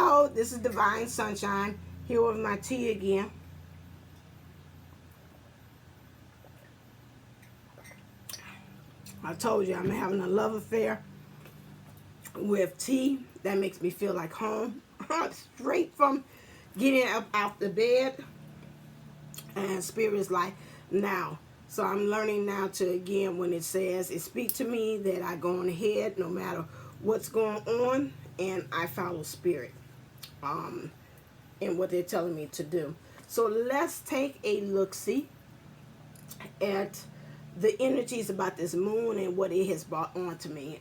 Hello, this is Divine Sunshine, here with my tea again. I told you I'm having a love affair with tea. That makes me feel like home. Straight from getting up out the bed, and spirit is like now. So I'm learning now to, again, when it says it speak to me, that I go on ahead no matter what's going on, and I follow spirit and what they're telling me to do. So let's take a look-see at the energies about this moon and what it has brought on to me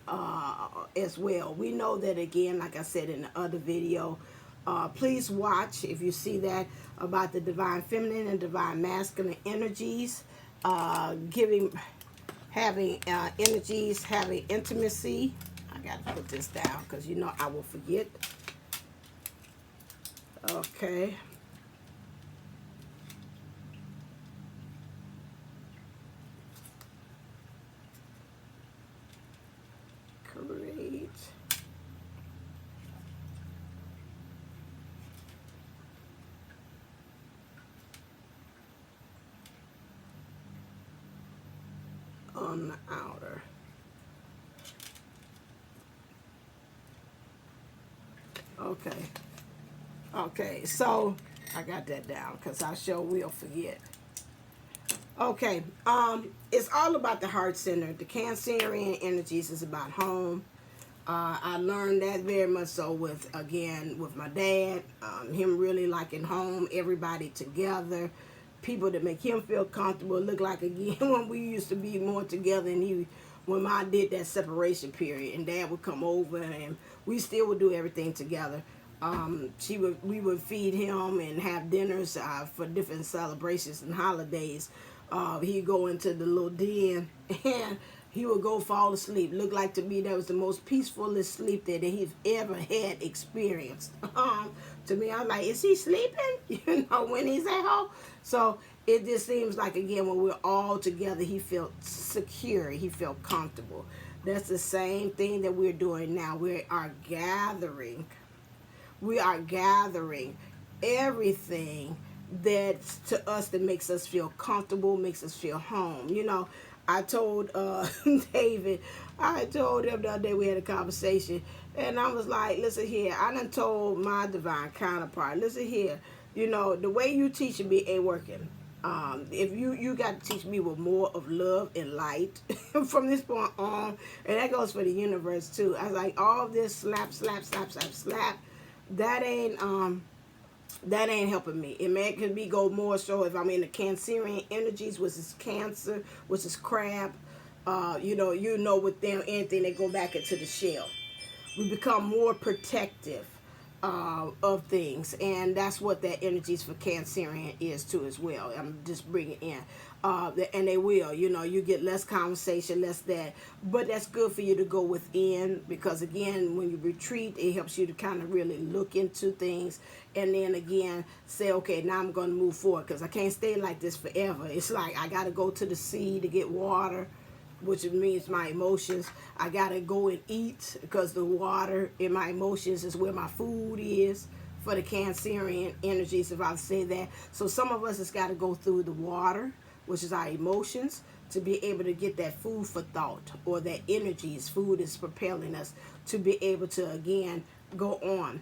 as well. We know that, again, like I said in the other video, please watch if you see that, about the divine feminine and divine masculine energies, having energies, having intimacy. I got to put this down because you know I will forget. Okay. Great. On the outer. Okay. Okay, so I got that down because I sure will forget. Okay, it's all about the heart center. The Cancerian energies is about home. I learned that very much so with my dad. Him really liking home, everybody together, people that make him feel comfortable. Look like, again, when we used to be more together, and when Mom did that separation period, and Dad would come over, and we still would do everything together. We would feed him and have dinners for different celebrations and holidays. He'd go into the little den and he would go fall asleep. Looked like to me that was the most peacefulest sleep that he's ever had experienced. To me, I'm like, is he sleeping? You know, when he's at home. So it just seems like, again, when we're all together, he felt secure. He felt comfortable. That's the same thing that we're doing now. We are gathering everything that's to us that makes us feel comfortable, makes us feel home. You know, I told David, I told him the other day, we had a conversation, and I was like, listen here, I done told my divine counterpart, listen here, you know, the way you teaching me ain't working. If you got to teach me with more of love and light from this point on, and that goes for the universe too. I was like, all this slap, that ain't helping me. It could be go more so if I'm in the Cancerian energies, which is Cancer, which is crab. You know, with them, anything, they go back into the shell. We become more protective of things, and that's what that energies for Cancerian is too as well. I'm just bringing in, and they will, you know, you get less conversation, less that, but that's good for you to go within, because again, when you retreat, it helps you to kind of really look into things, and then again say, okay, now I'm going to move forward, because I can't stay like this forever. It's like I got to go to the sea to get water, which means my emotions. I gotta go and eat, because the water in my emotions is where my food is for the Cancerian energies, if I say that. So some of us has got to go through the water, which is our emotions, to be able to get that food for thought, or that energies, food is propelling us to be able to, again, go on.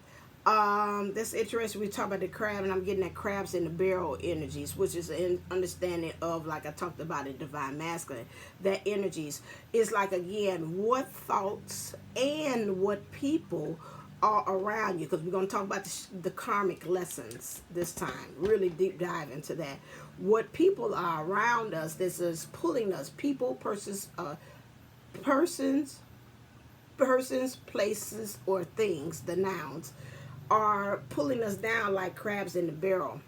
That's interesting. We talk about the crab, and I'm getting that crabs in the barrel energies, which is an understanding of, like I talked about it, divine masculine. That energies is like, again, what thoughts and what people are around you, because we're going to talk about the karmic lessons this time. Really deep dive into that. What people are around us, this is pulling us. People, persons, places, or things, the nouns, are pulling us down like crabs in the barrel,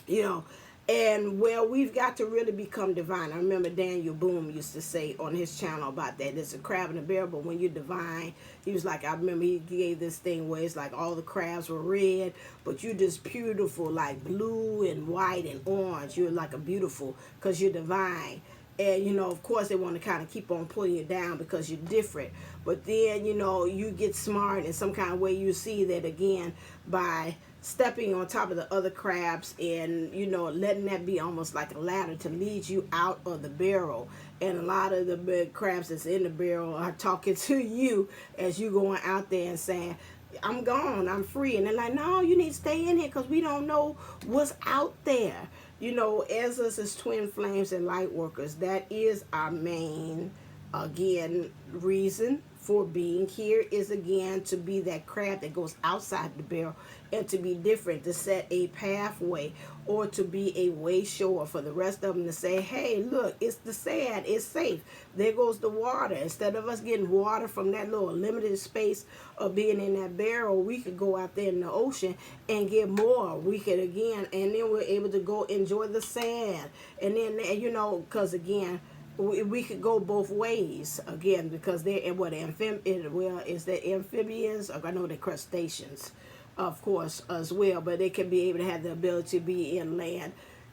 you know. And well, we've got to really become divine. I remember Daniel Boone used to say on his channel about that. There's a crab in the barrel, but when you're divine, he was like, I remember he gave this thing where it's like all the crabs were red, but you're just beautiful, like blue and white and orange. You're like a beautiful, because you're divine. And, you know, of course, they want to kind of keep on pulling you down because you're different. But then, you know, you get smart in some kind of way. You see that, again, by stepping on top of the other crabs and, you know, letting that be almost like a ladder to lead you out of the barrel. And a lot of the big crabs that's in the barrel are talking to you as you going out there and saying, I'm gone, I'm free. And they're like, no, you need to stay in here because we don't know what's out there. You know, as us as twin flames and light workers, that is our main, again, reason for being here, is again to be that crab that goes outside the barrel and to be different, to set a pathway, or to be a way shower for the rest of them to say, hey, look, it's the sand, it's safe, there goes the water. Instead of us getting water from that little limited space of being in that barrel, we could go out there in the ocean and get more. We could, again, and then we're able to go enjoy the sand. And then, you know, because again, we could go both ways, again, because they're what is the amphibians, I know they're crustaceans, of course, as well, but they can be able to have the ability to be in land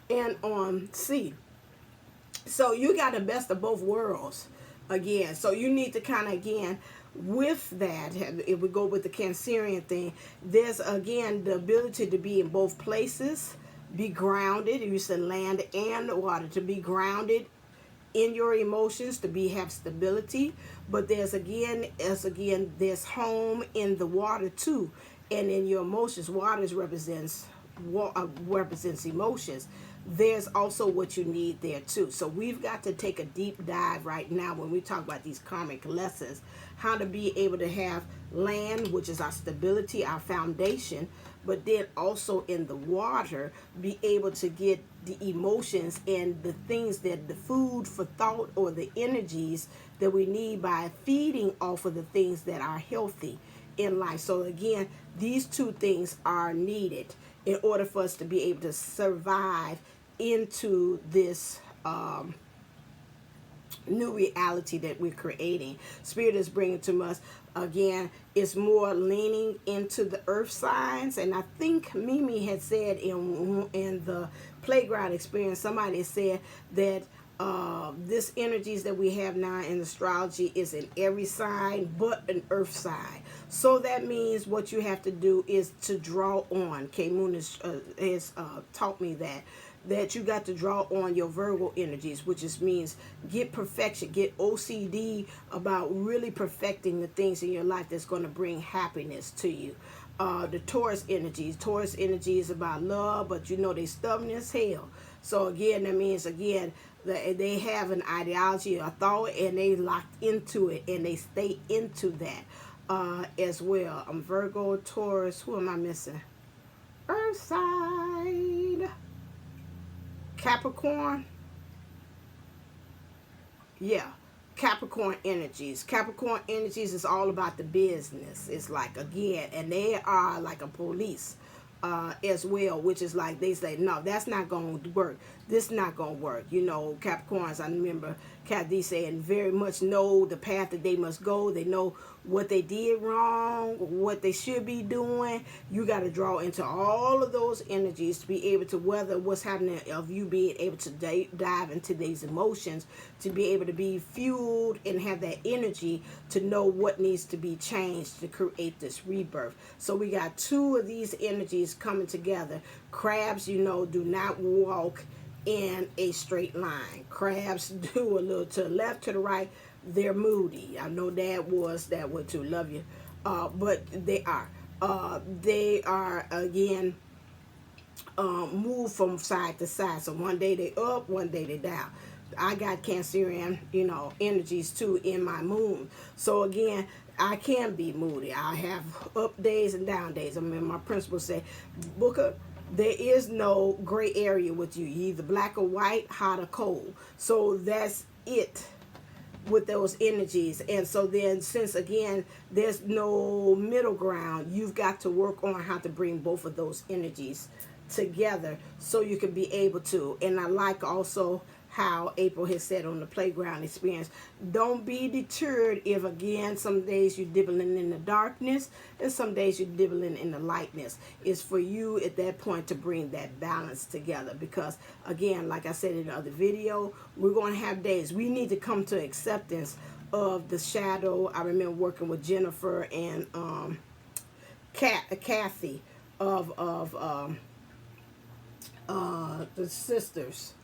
and on sea. So you got the best of both worlds, again. So you need to kind of, again, with that, if we go with the Cancerian thing, there's, again, the ability to be in both places, be grounded. You said land and water, to be grounded in your emotions, to be have stability. But there's there's home in the water too, and in your emotions. Water represents emotions. There's also what you need there too. So we've got to take a deep dive right now when we talk about these karmic lessons, how to be able to have land, which is our stability, our foundation, but then also in the water, be able to get the emotions and the things, that the food for thought, or the energies that we need by feeding off of the things that are healthy in life. So again, these two things are needed in order for us to be able to survive into this new reality that we're creating. Spirit is bringing to us, again, is more leaning into the earth signs. And I think Mimi had said in the playground experience, somebody said that this energies that we have now in astrology is in every sign but an earth sign. So that means what you have to do is to draw on. K Moon has taught me that you got to draw on your Virgo energies, which just means get perfection, get OCD about really perfecting the things in your life that's going to bring happiness to you. The Taurus energy is about love, but you know they stubborn as hell. So again, that means, again, that they have an ideology, a thought, and they locked into it, and they stay into that as well. I'm Virgo, Taurus. Who am I missing? Earth side. Capricorn. Yeah. Capricorn energies. Capricorn energies is all about the business. It's like, again, and they are like a police as well, which is like they say, no, that's not going to work. This not going to work. You know, Capricorns, I remember Kathy saying, very much know the path that they must go. They know what they did wrong, what they should be doing. You got to draw into all of those energies to be able to weather what's happening, of you being able to dive into these emotions, to be able to be fueled and have that energy to know what needs to be changed to create this rebirth. So we got two of these energies coming together. Crabs, you know, do not walk in a straight line. Crabs do a little to the left, to the right. They're moody. I know Dad was that way too. Love you. But they are. They are, again, move from side to side. So one day they up, one day they down. I got Cancerian, you know, energies too in my moon. So again, I can be moody. I have up days and down days. I mean, my principal said, Booker, there is no gray area with you. You're either black or white, hot or cold. So that's it with those energies. And so then, since again there's no middle ground, you've got to work on how to bring both of those energies together so you can be able to. And I like also how April has said on the playground experience. Don't be deterred if, again, some days you're dibbling in the darkness and some days you're dibbling in the lightness. It's for you at that point to bring that balance together, because, again, like I said in the other video, we're going to have days. We need to come to acceptance of the shadow. I remember working with Jennifer and Kathy of the sisters.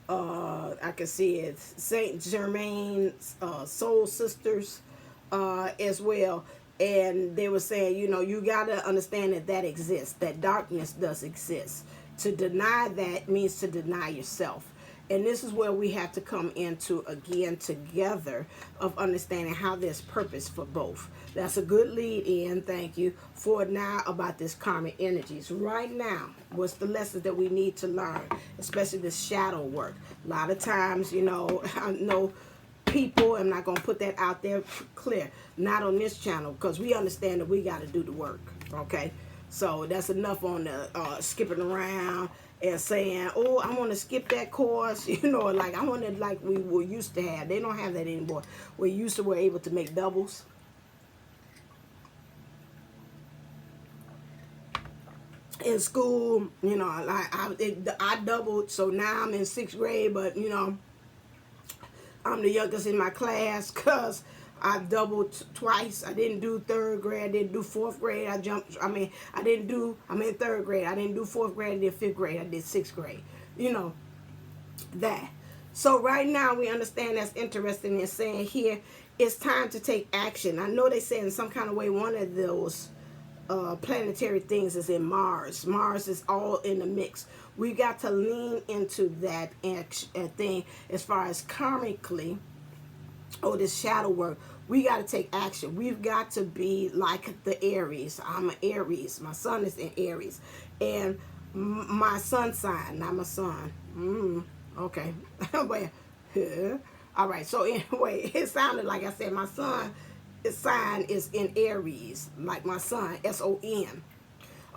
I can see it, Saint Germain's Soul Sisters as well. And they were saying, you know, you got to understand that that exists, that darkness does exist. To deny that means to deny yourself. And this is where we have to come into, again, together, of understanding how there's purpose for both. That's a good lead in, thank you, for now about this karmic energies. Right now, what's the lessons that we need to learn, especially the shadow work? A lot of times, you know, I know people, I'm not going to put that out there clear, not on this channel, because we understand that we got to do the work, okay? So that's enough on the skipping around and saying, oh, I want to skip that course, you know, like I want it like we were used to have. They don't have that anymore. We used to were able to make doubles. In school, you know, like I doubled, so now I'm in 6th grade, but, you know, I'm the youngest in my class because I doubled twice. I didn't do 3rd grade. I didn't do 4th grade. I'm in 3rd grade. I didn't do 4th grade. I did 5th grade. I did 6th grade. You know, that. So right now we understand that's interesting in saying here, it's time to take action. I know they say in some kind of way one of those planetary things is in Mars. Mars is all in the mix. We got to lean into that thing as far as karmically, or this shadow work. We got to take action. We've got to be like the Aries. I'm an Aries. My son is in Aries. And my sun sign, not my son. Okay. Well, all right. So anyway, it sounded like I said my son, his sign is in Aries, like my son, S-O-N.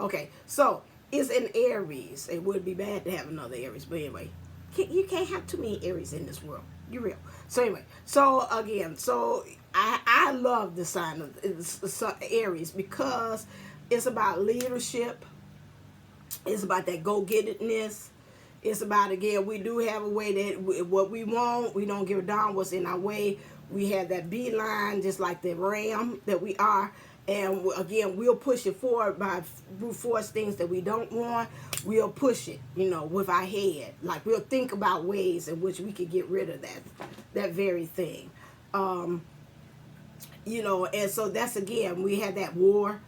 Okay. So it's in Aries. It would be bad to have another Aries. But anyway, you can't have too many Aries in this world. You're real. So anyway, so again, so I love the sign of Aries because it's about leadership. It's about that go-gettedness. It's about, again, we do have a way that what we want, we don't give a darn what's in our way. We have that beeline, just like the ram that we are. And again, we'll push it forward by brute force things that we don't want. We'll push it, you know, with our head. Like we'll think about ways in which we could get rid of that very thing. You know, and so that's, again, we had that war.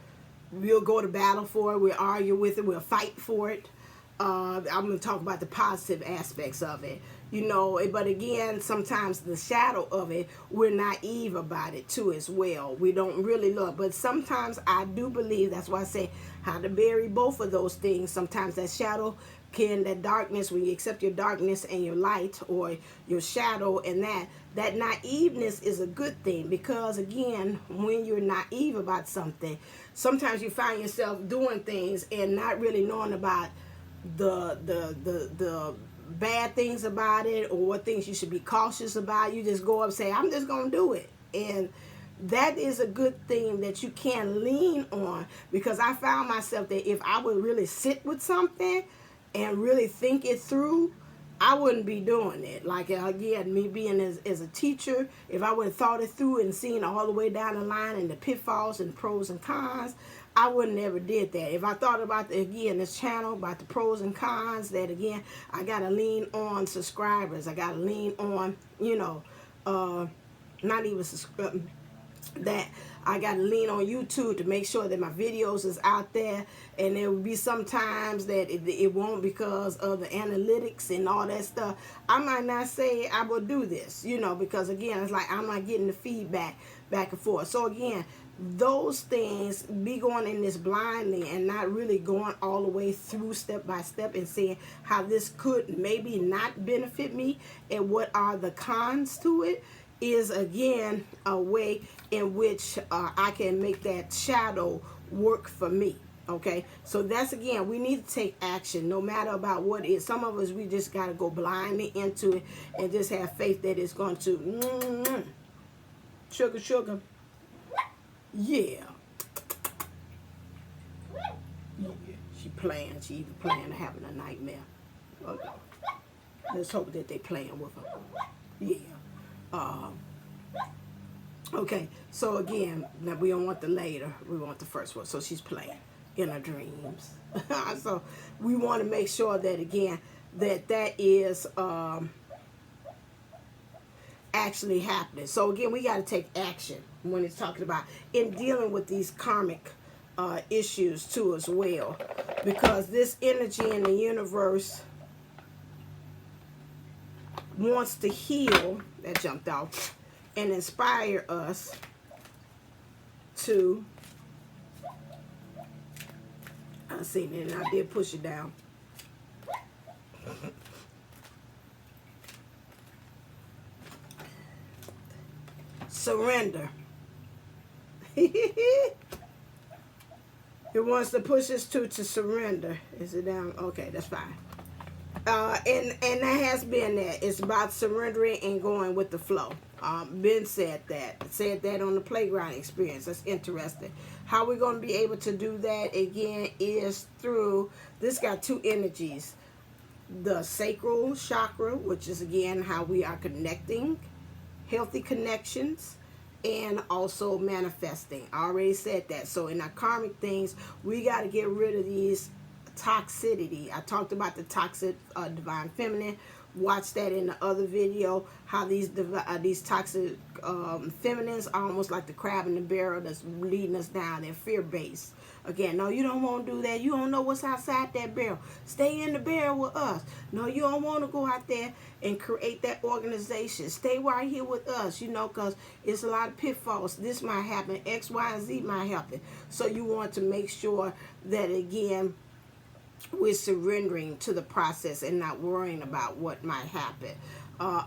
We'll go to battle for it. We'll argue with it. We'll fight for it. I'm going to talk about the positive aspects of it. You know, but again, sometimes the shadow of it, we're naive about it too as well. We don't really look. But sometimes I do believe, that's why I say how to bury both of those things. Sometimes that shadow that darkness, when you accept your darkness and your light, or your shadow, and that naiveness is a good thing, because again, when you're naive about something, sometimes you find yourself doing things and not really knowing about the bad things about it, or what things you should be cautious about. You just go up and say, I'm just gonna do it. And that is a good thing that you can lean on, because I found myself that if I would really sit with something and really think it through, I wouldn't be doing it. Like, again, me being as a teacher, if I would have thought it through and seen all the way down the line and the pitfalls and pros and cons, I wouldn't ever did that. If I thought about, again, this channel, about the pros and cons, that, again, I got to lean on subscribers. I got to lean on, you know, not even that I got to lean on YouTube to make sure that my videos is out there. And there will be some times that it won't, because of the analytics and all that stuff. I might not say I will do this, you know, because again, it's like I'm not getting the feedback back and forth. So again, those things, be going in this blindly and not really going all the way through step by step and seeing how this could maybe not benefit me and what are the cons to it, is again a way in which I can make that shadow work for me. Okay, so that's, again, we need to take action no matter about what it is. Some of us, we just got to go blindly into it and just have faith that it's going to sugar, sugar. Yeah. She playing. She either playing or having a nightmare. Okay. Let's hope that they playing with her. Yeah. Okay, so again, now we don't want the later, we want the first one. So she's playing in her dreams. So we want to make sure that, again, that is actually happening. So again, we got to take action when it's talking about in dealing with these karmic issues too as well, because this energy in the universe wants to heal. That jumped out. And inspire us to, I seen it and I did push it down. Surrender. It wants to push us to surrender. Is it down? Okay, that's fine. And that has been that. It's about surrendering and going with the flow. Ben said that on the playground experience. That's interesting. How we're going to be able to do that, again, is through, this got two energies. The sacral chakra, which is, again, how we are connecting, healthy connections, and also manifesting. I already said that. So in our karmic things, we got to get rid of these toxicity. I talked about the toxic divine feminine. Watch that in the other video, how these toxic feminines are almost like the crab in the barrel that's leading us down. They're fear-based. Again, no, you don't want to do that. You don't know what's outside that barrel. Stay in the barrel with us. No, you don't want to go out there and create that organization. Stay right here with us, you know, because it's a lot of pitfalls. This might happen. X, Y, and Z might happen. So you want to make sure that, again, we're surrendering to the process and not worrying about what might happen.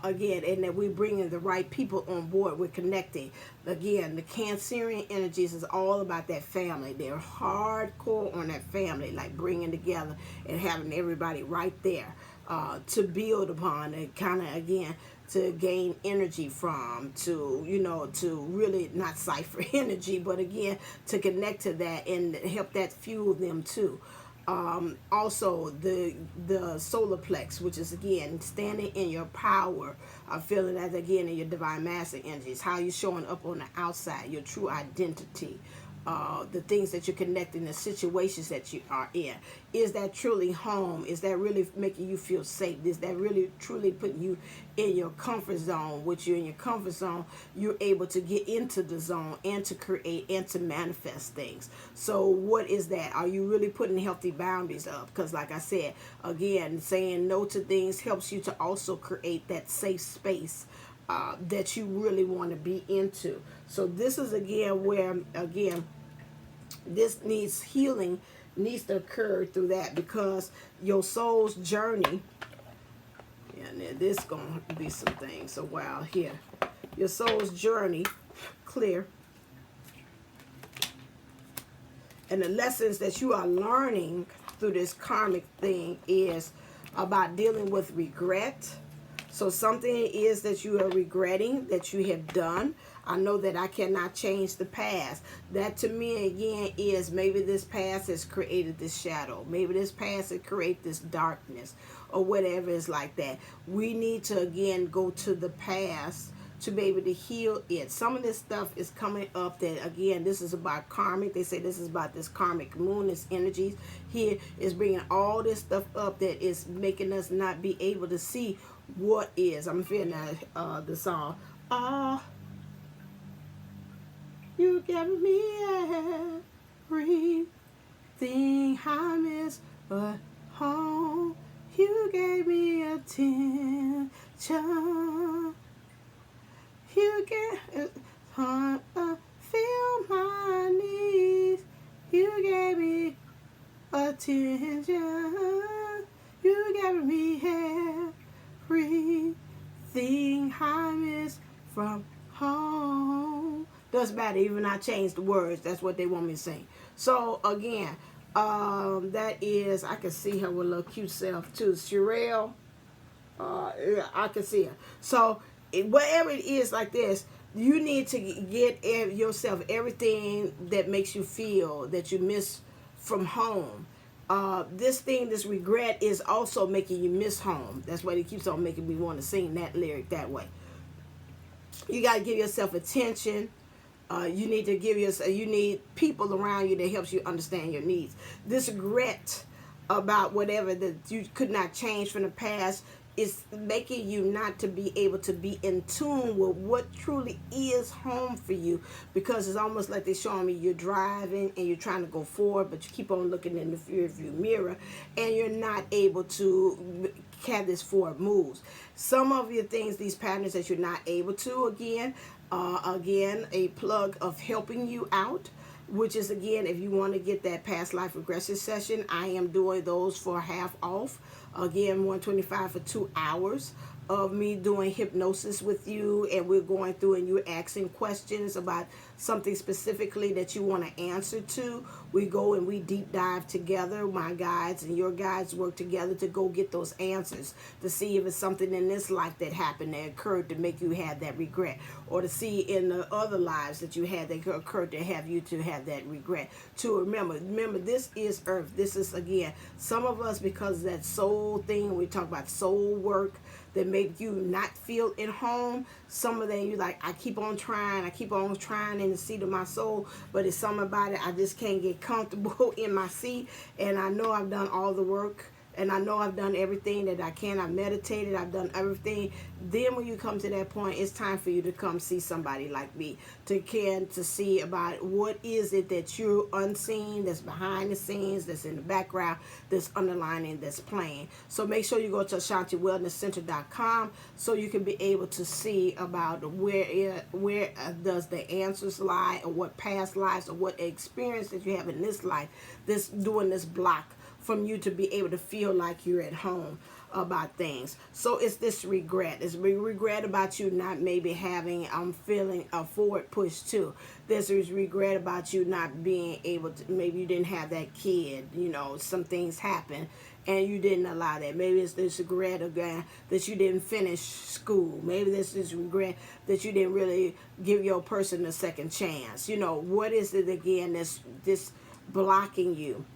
Again, and that we're bringing the right people on board. We're connecting. Again, the Cancerian energies is all about that family. They're hardcore on that family, like bringing together and having everybody right there to build upon and kind of, again, to gain energy from, to, you know, to really not cipher energy, but again, to connect to that and help that fuel them too. Also the solar plex, which is, again, standing in your power, feeling that, again, in your divine masculine energies, how you're showing up on the outside, your true identity, the things that you're connecting, the situations that you are in. Is that truly home? Is that really making you feel safe? Is that really truly putting you in your comfort zone? Which you're in your comfort zone, you're able to get into the zone and to create and to manifest things. So what is that? Are you really putting healthy boundaries up? Because like I said, again, saying no to things helps you to also create that safe space that you really want to be into. So this is, again, where, again, this needs healing, needs to occur through that, because your soul's journey, and this going to be some things. So wow, here, your soul's journey, clear, and the lessons that you are learning through this karmic thing is about dealing with regret. So something is that you are regretting that you have done. I know that I cannot change the past. That to me, again, is maybe this past has created this shadow. Maybe this past has created this darkness or whatever is like that. We need to, again, go to the past to be able to heal it. Some of this stuff is coming up that, again, this is about karmic. They say this is about this karmic moon, this energies here is bringing all this stuff up that is making us not be able to see what is. I'm feeling the song. You gave me everything I miss, but home. You gave me attention. You gave feel my needs. You gave me attention. You gave me everything I miss from home. Doesn't matter, even I changed the words. That's what they want me to sing. So again, That is, I can see her with a little cute self too. Sherelle, yeah, I can see her. So whatever it is like this, you need to get yourself everything that makes you feel that you miss from home. This regret is also making you miss home. That's why it keeps on making me want to sing that lyric that way. You got to give yourself attention. You need to give yourself. You need people around you that helps you understand your needs. This regret about whatever that you could not change from the past is making you not to be able to be in tune with what truly is home for you, because it's almost like they're showing me you're driving and you're trying to go forward, but you keep on looking in the rear view mirror and you're not able to have this forward moves. Some of your things, these patterns that you're not able to, again, a plug of helping you out, which is, again, if you want to get that past life regression session, I am doing those for half off. Again, $125 for 2 hours of me doing hypnosis with you, and we're going through and you're asking questions about something specifically that you want to answer to. We go and we deep dive together. My guides and your guides work together to go get those answers, to see if it's something in this life that happened that occurred to make you have that regret, or to see in the other lives that you had that occurred to have you to have that regret. To remember, this is earth. This is, again, some of us, because that soul thing, we talk about soul work, that make you not feel at home. Some of them, you like, I keep on trying in the seat of my soul, but it's something about it, I just can't get comfortable in my seat. And I know I've done all the work, and I know I've done everything that I can. I've meditated, I've done everything. Then when you come to that point, it's time for you to come see somebody like me, to see about what is it that you're unseen, that's behind the scenes, that's in the background, that's underlining, that's playing. So make sure you go to AshantiWellnessCenter.com so you can be able to see about where does the answers lie, or what past lives, or what experience that you have in this life that's doing this block from you to be able to feel like you're at home about things. So it's this regret. It's regret about you not maybe having, feeling a forward push too. There's this regret about you not being able to, maybe you didn't have that kid, some things happen and you didn't allow that. Maybe it's this regret again that you didn't finish school. Maybe there's this regret that you didn't really give your person a second chance. What is it again that's this blocking you?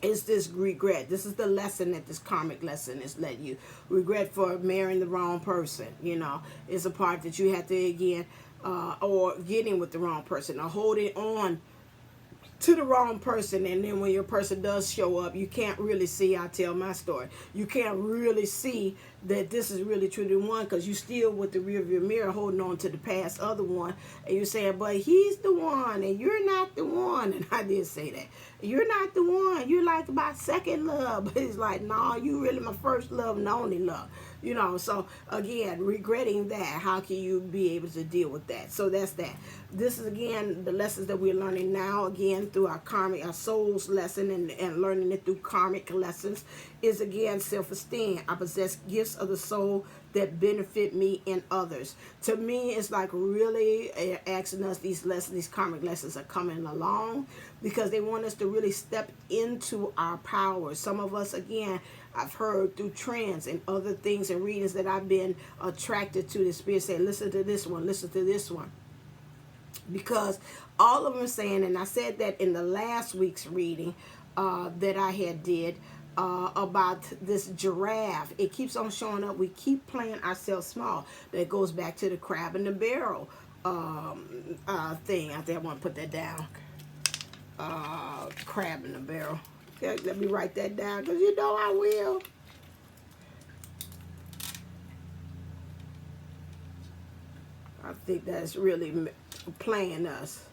Is this regret? This is the lesson that this karmic lesson is letting you. Regret for marrying the wrong person. It's a part that you have to, again, or getting with the wrong person, or holding on to the wrong person. And then when your person does show up, you can't really see. I tell my story. You can't really see that this is really truly one, because you still with the rear view mirror holding on to the past other one, and you're saying, but he's the one and you're not the one. And I did say that. You're not the one. You're like my second love. But it's like, no, you really my first love and only love. So again, regretting that, how can you be able to deal with that? So that's that. This is, again, the lessons that we're learning now, again, through our soul's lesson, and learning it through karmic lessons, is, again, self-esteem. I possess gifts of the soul that benefit me and others. To me, it's like really asking us, these lessons, these karmic lessons are coming along because they want us to really step into our power. Some of us, again, I've heard through trends and other things and readings that I've been attracted to, the spirit say, listen to this one, listen to this one. Because all of them are saying, and I said that in the last week's reading that I had did, about this giraffe. It keeps on showing up. We keep playing ourselves small. That goes back to the crab in the barrel thing. I think I want to put that down. Crab in the barrel. Okay, let me write that down, because I will. I think that's really playing us,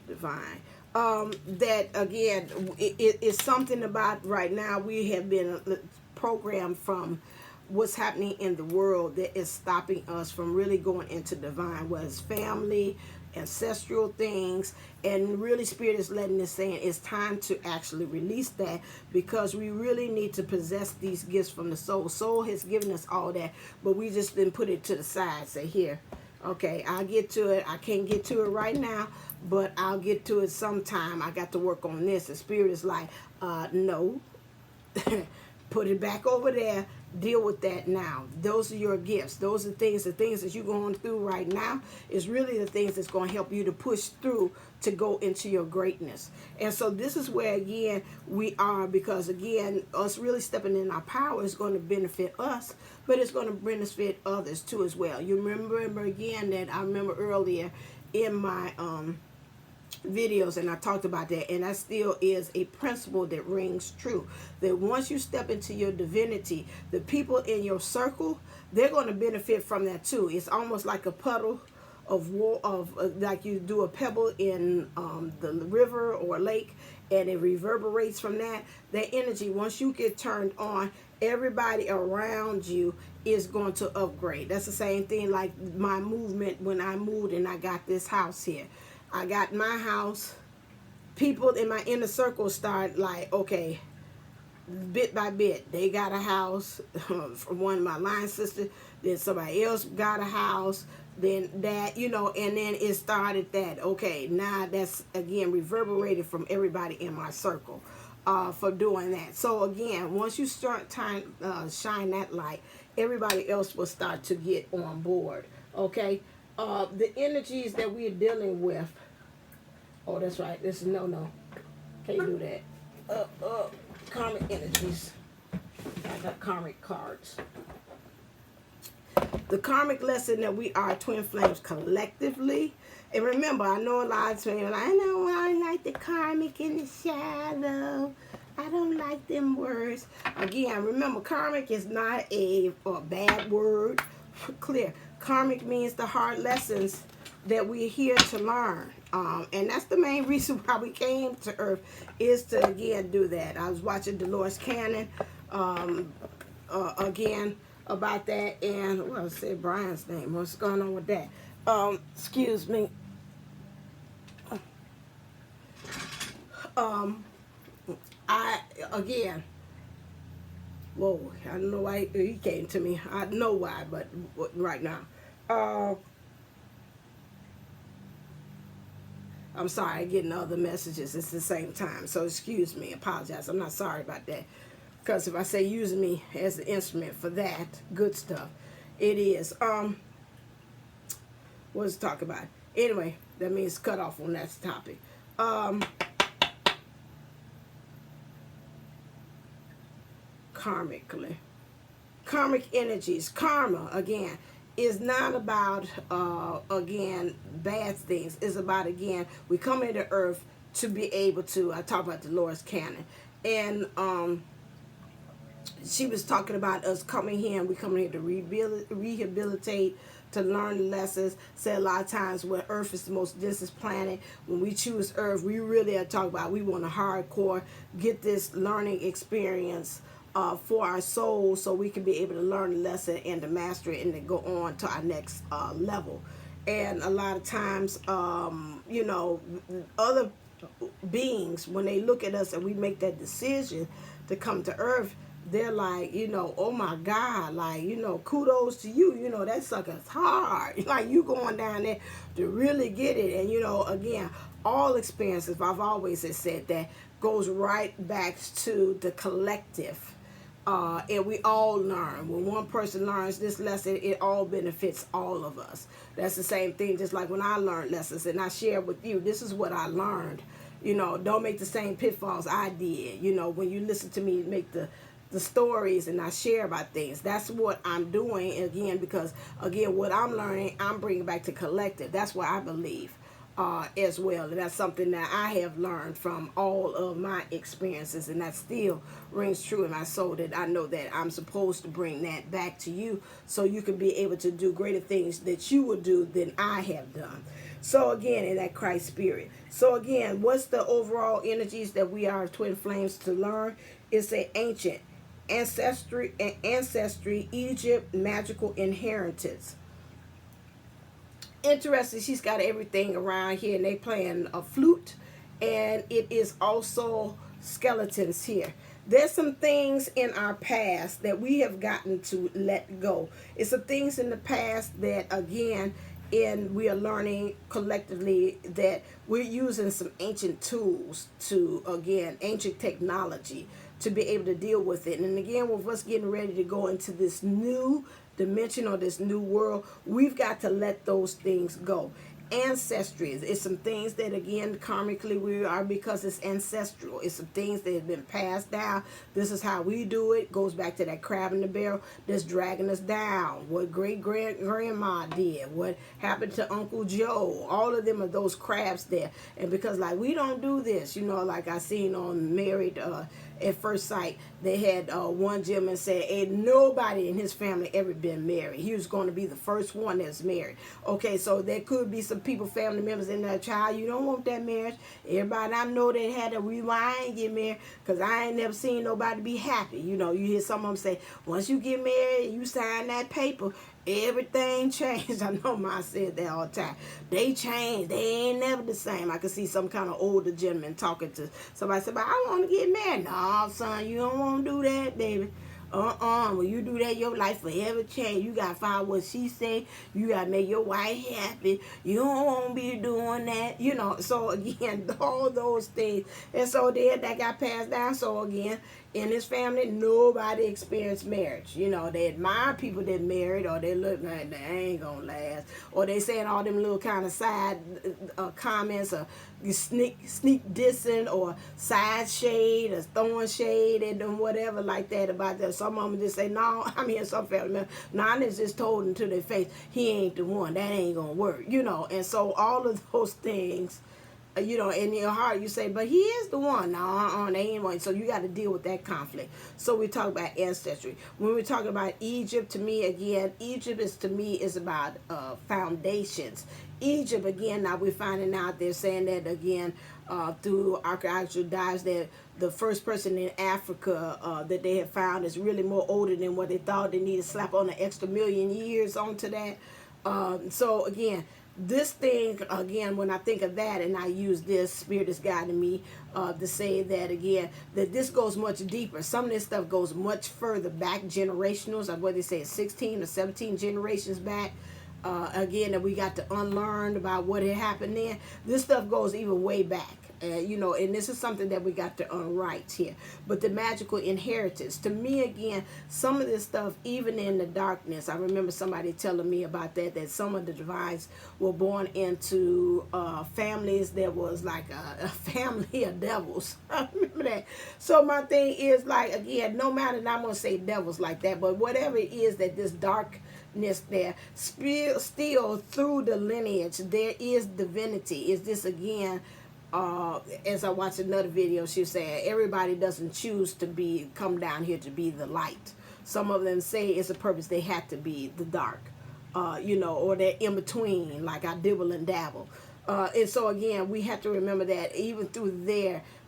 divine. That, again, it's something about right now we have been programmed from what's happening in the world that is stopping us from really going into divine, whether it's family, ancestral things, and really spirit is letting us saying it's time to actually release that, because we really need to possess these gifts from the soul. Soul has given us all that, but we just didn't put it to the side, say, here, Okay, I'll get to it. I can't get to it right now, but I'll get to it sometime. I got to work on this. The Spirit is like, no. Put it back over there. Deal with that now. Those are your gifts. Those are the things that you're going through right now is really the things that's going to help you to push through to go into your greatness. And so this is where, again, we are, because, again, us really stepping in our power is going to benefit us, but it's going to benefit others too as well. You remember again that I remember earlier in my videos, and I talked about that, and that still is a principle that rings true, that once you step into your divinity, the people in your circle, they're going to benefit from that too. It's almost like a puddle of like you do a pebble in the river or lake, and it reverberates from that energy. Once you get turned on, everybody around you is going to upgrade. That's the same thing like my movement when I moved and I got this house here. I got my house. People in my inner circle start like, okay, bit by bit, they got a house. From one of my line sisters, then somebody else got a house, then that, and then it started that. Okay, now that's again reverberated from everybody in my circle for doing that. So again, once you start shine that light, everybody else will start to get on board. Okay, the energies that we're dealing with. Oh, that's right. This is no. Can't do that. Karmic energies. I got karmic cards. The karmic lesson that we are twin flames collectively. And remember, I know a lot of people, I know I like the karmic in the shadow. I don't like them words. Again, remember, karmic is not a bad word. Clear. Karmic means the hard lessons that we're here to learn. And that's the main reason why we came to Earth, is to, again, do that. I was watching Dolores Cannon, again, about that. And, well, I said Brian's name. What's going on with that? Excuse me. Again, whoa, I don't know why he came to me. I know why, but right now. I'm sorry, I'm getting other messages at the same time. So excuse me, apologize. I'm not sorry about that. Because if I say using me as an instrument for that good stuff, it is. What's talk about? Anyway, that means cut off on that topic. Karmically. Karmic energies. Karma, again, is not about, again, bad things. It's about, again, we come into Earth to be able to, I talk about Dolores Cannon, and she was talking about us coming here, and we coming here to rehabilitate, to learn the lessons. Said a lot of times when Earth is the most densest planet, when we choose Earth, we really are talking about we want to hardcore get this learning experience for our souls, so we can be able to learn the lesson and to master it and to go on to our next level. And a lot of times, other beings, when they look at us and we make that decision to come to Earth, they're like, oh my God, like, kudos to you. That sucker's hard. Like, you going down there to really get it. And, again, all experiences, I've always said that, goes right back to the collective. And we all learn. When one person learns this lesson, it all benefits all of us. That's the same thing, just like when I learned lessons and I share with you, this is what I learned. Don't make the same pitfalls I did. When you listen to me make the stories and I share about things, that's what I'm doing, again, because, again, what I'm learning, I'm bringing back to collective. That's what I believe. As well, and that's something that I have learned from all of my experiences, and that still rings true in my soul, that I know that I'm supposed to bring that back to you so you can be able to do greater things that you will do than I have done. So again, in that Christ spirit. So again, what's the overall energies that we are twin flames to learn? It's an ancient ancestry, Egypt, magical inheritance. Interesting, she's got everything around here, and they playing a flute, and it is also skeletons here. There's some things in our past that we have gotten to let go. It's some things in the past that, again, and we are learning collectively that we're using some ancient tools to, again, ancient technology to be able to deal with it. And again, with us getting ready to go into this new dimension or this new world, we've got to let those things go. Ancestry is some things that, again, karmically we are, because it's ancestral. It's some things that have been passed down. This is how we do it. Goes back to that crab in the barrel that's dragging us down. What great grandma did, what happened to Uncle Joe, all of them are those crabs there. And because, like, we don't do this, you know, like I seen on Married at First Sight, they had one gentleman said ain't nobody in his family ever been married. He was going to be the first one that's married. Okay, so there could be some people, family members in that child, you don't want that marriage. Everybody I know that had to rewind and get married, because I ain't never seen nobody be happy. You know, you hear some of them say, once you get married, you sign that paper, everything changed. I know mine said that all the time. They changed. They ain't never the same. I could see some kind of older gentleman talking to somebody. Say, but I want to get married. No, son, you don't want to do that, baby. When you do that, your life forever change. You got to follow what she say. You got to make your wife happy. You don't want to be doing that. You know, so again, all those things. And so then that got passed down. So again, in his family, nobody experienced marriage. You know, they admire people that married, or they look like they ain't gonna last, or they saying all them little kind of side comments, or sneak dissing, or side shade, or throwing shade, and whatever like that about that. Some of them just say, no, I mean, some family members, no, it's just told them to their face, he ain't the one, that ain't gonna work, you know. And so all of those things, you know, in your heart you say, but he is the one. No, they ain't one. So you got to deal with that conflict. So we talk about ancestry. When we talk about Egypt, to me, again, Egypt is about foundations. Egypt, again, now we're finding out, they're saying that, again, through archaeological dives, that the first person in Africa that they have found is really more older than what they thought. They need to slap on an extra million years onto that. So again, this thing, again, when I think of that, and I use this, Spirit is guiding me to say that, again, that this goes much deeper. Some of this stuff goes much further back, generationals, like what they say, 16 or 17 generations back. Again, that we got to unlearn about what had happened then. This stuff goes even way back. You know, and this is something that we got to unwrite here. But the magical inheritance, to me, again, some of this stuff, even in the darkness, I remember somebody telling me about that some of the divines were born into families that was like a family of devils. I remember that. So my thing is, like, again, no matter, and I'm going to say devils like that, but whatever it is that this darkness there, still through the lineage, there is divinity. Is this, again, as I watched another video, she was saying everybody doesn't choose to come down here to be the light. Some of them say it's a purpose, they have to be the dark, you know, or they're in between, like I dibble and dabble. And so again, we have to remember that even through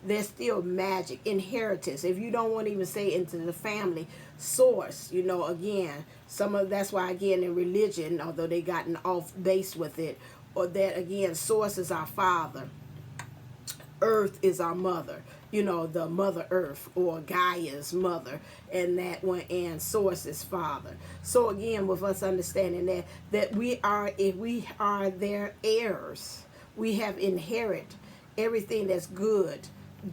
there's still magic, inheritance. If you don't want to even say into the family, source, you know, again, that's why, again, in religion, although they gotten off base with it, or that, again, source is our father. Earth is our mother, you know, the mother earth, or Gaia's mother, and that one, and source is father. So again, with us understanding that if we are their heirs, we have inherit everything that's good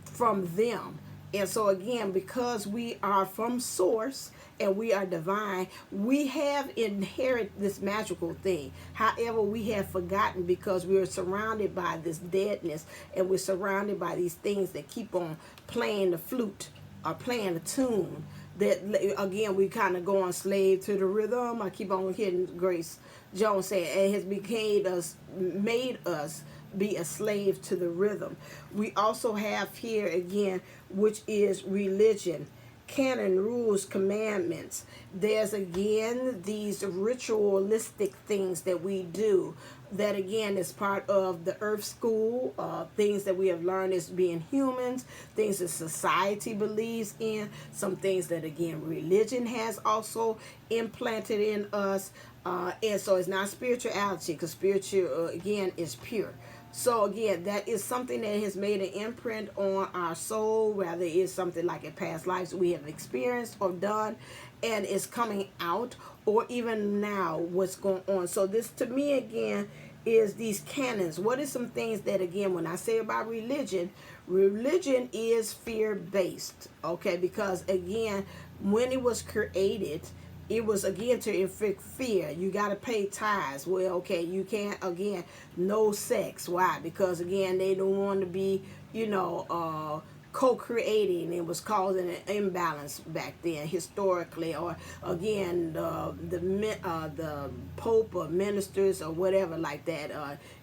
from them. And so again, because we are from source and we are divine, we have inherited this magical thing. However, we have forgotten, because we are surrounded by this deadness, and we're surrounded by these things that keep on playing the flute or playing the tune. That, again, we kind of go on slave to the rhythm. I keep on hearing Grace Jones say it has made us be a slave to the rhythm. We also have here, again, which is religion, canon, rules, commandments. There's, again, these ritualistic things that we do that, again, is part of the earth school, things that we have learned as being humans, things that society believes in, some things that, again, religion has also implanted in us. And so it's not spirituality, because spiritual, again, is pure. So again, that is something that has made an imprint on our soul, whether it's something like in past lives we have experienced or done, and it's coming out, or even now what's going on. So this to me again is these canons. What are some things that, again, when I say about religion, religion is fear based, okay? Because again, when it was created, it was again to inflict fear. You got to pay tithes. Well, okay, you can't, again, no sex. Why? Because again, they don't want to be, co-creating. It was causing an imbalance back then historically. Or again, the pope or ministers or whatever like that,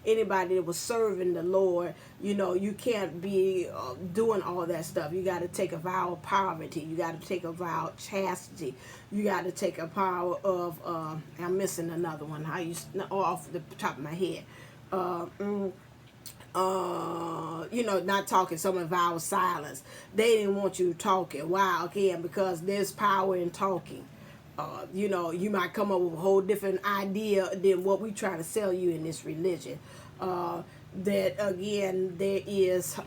anybody that was serving the Lord, you can't be doing all that stuff. You got to take a vow of poverty. You got to take a vow of chastity. You got to take a vow of I'm missing another one. Off the top of my head. Not talking, some vow of silence. They didn't want you talking. Why? Again, because there's power in talking. You might come up with a whole different idea than what we try to sell you in this religion. That again, there is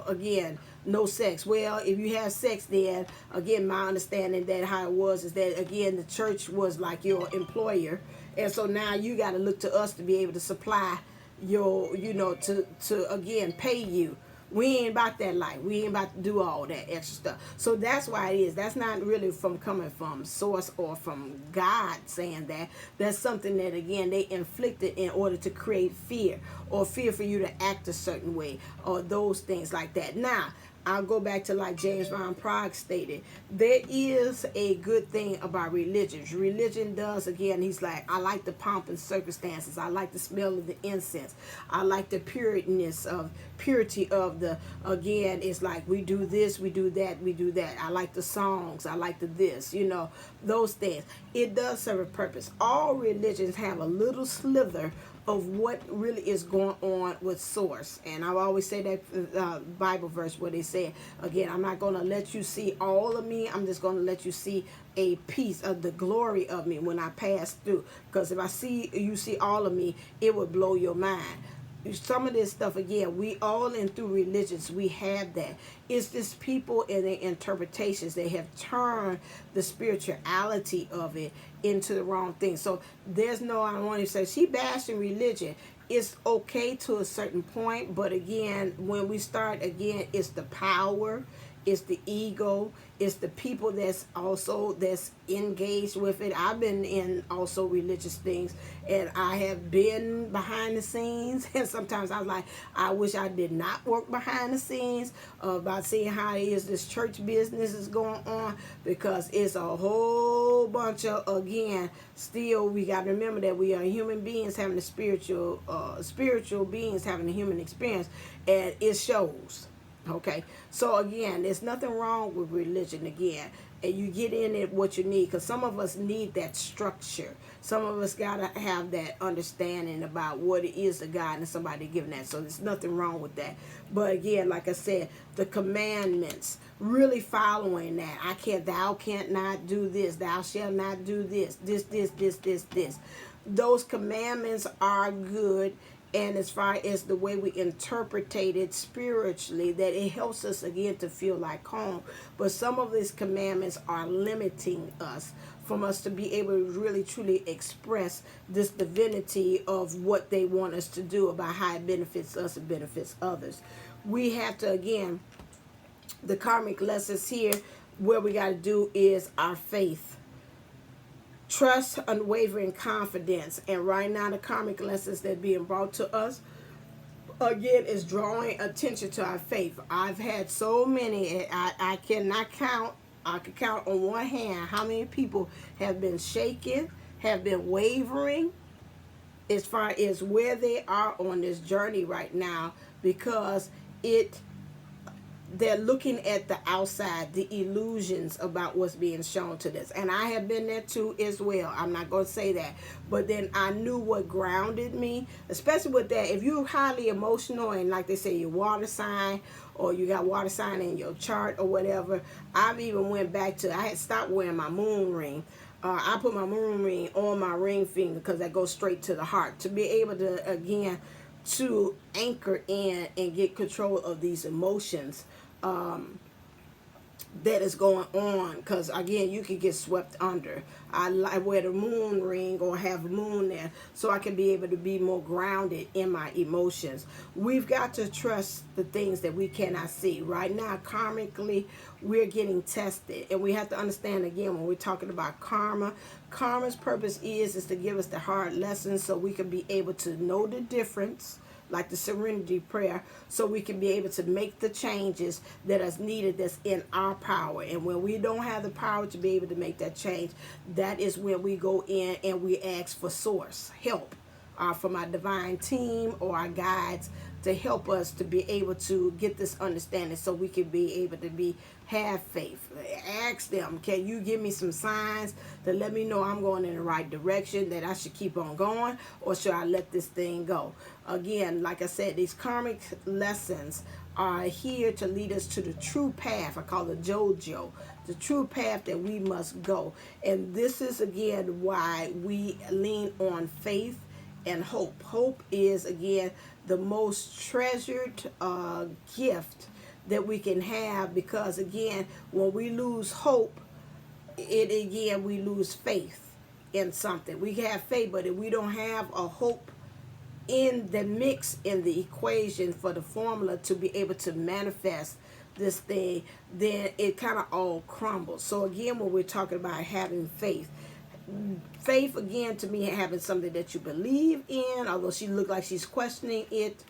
again, no sex. Well, if you have sex, then again, my understanding that how it was is that again, the church was like your employer, and so now you got to look to us to be able to supply your, to again pay you. We ain't about that life. We ain't about to do all that extra stuff. So that's why it is. That's not really coming from source or from God saying that. That's something that, again, they inflicted in order to create fear, or fear for you to act a certain way, or those things like that. Now, I'll go back to like James Van Prague stated, there is a good thing about religion. Religion does, again, he's like, I like the pomp and circumstances. I like the smell of the incense. I like the purity of the, again, it's like we do this, we do that, we do that. I like the songs. I like the this, those things. It does serve a purpose. All religions have a little slither of what really is going on with source. And I always say that Bible verse where they say, again, I'm not going to let you see all of me. I'm just going to let you see a piece of the glory of me when I pass through. Because if you see all of me, it would blow your mind. Some of this stuff, again, we all in through religions, we have that. It's just people and their interpretations. They have turned the spirituality of it into the wrong thing. So I want to say, she bashing religion. It's okay to a certain point, but again, when we start, again, it's the power, it's the ego, it's the people that's engaged with it. I've been in also religious things, and I have been behind the scenes, and sometimes I was like, I wish I did not work behind the scenes about seeing how this church business is going on, because it's a whole bunch of, again, still we got to remember that we are human beings having a spiritual beings having a human experience, and it shows. Okay, so again, there's nothing wrong with religion, again, and you get in it what you need, because some of us need that structure. Some of us got to have that understanding about what it is to God and somebody giving that. So there's nothing wrong with that. But again, like I said, the commandments, really following that. Thou can't not do this. Thou shalt not do this. This. Those commandments are good. And as far as the way we interpret it spiritually, that it helps us again to feel like home. But some of these commandments are limiting us from us to be able to really truly express this divinity of what they want us to do, about how it benefits us and benefits others. We have to, again, the karmic lessons here, where we got to do is our faith. Trust, unwavering confidence. And right now, the karmic lessons that are being brought to us, again, is drawing attention to our faith. I've had so many, I cannot count. I can count on one hand how many people have been shaken, have been wavering, as far as where they are on this journey right now, because they're looking at the outside, the illusions about what's being shown to this. And I have been there too as well. I'm not going to say that. But then I knew what grounded me, especially with that. If you're highly emotional and like they say, your water sign, or you got water sign in your chart or whatever, I've even went back to, I had stopped wearing my moon ring. I put my moon ring on my ring finger because that goes straight to the heart. To be able to, again, to anchor in and get control of these emotions that is going on, because again, you can get swept under. I wear the moon ring or have a moon there so I can be able to be more grounded in my emotions. We've got to trust the things that we cannot see. Right now, karmically, we're getting tested, and we have to understand, again, when we're talking about karma's purpose is to give us the hard lessons so we can be able to know the difference, like the serenity prayer, so we can be able to make the changes that is needed, that's in our power. And when we don't have the power to be able to make that change, that is when we go in and we ask for source help from our divine team or our guides to help us to be able to get this understanding, so we can be able to have faith. Ask them, can you give me some signs to let me know I'm going in the right direction, that I should keep on going, or should I let this thing go? Again, like I said, these karmic lessons are here to lead us to the true path. I call it JoJo, the true path that we must go. And this is, again, why we lean on faith and hope. Hope is, again, the most treasured gift that we can have, because, again, when we lose hope, we lose faith in something. We have faith, but if we don't have a hope in the mix, in the equation for the formula to be able to manifest this thing, then it kind of all crumbles. So again, when we're talking about having faith, again, to me, having something that you believe in, although she looked like she's questioning it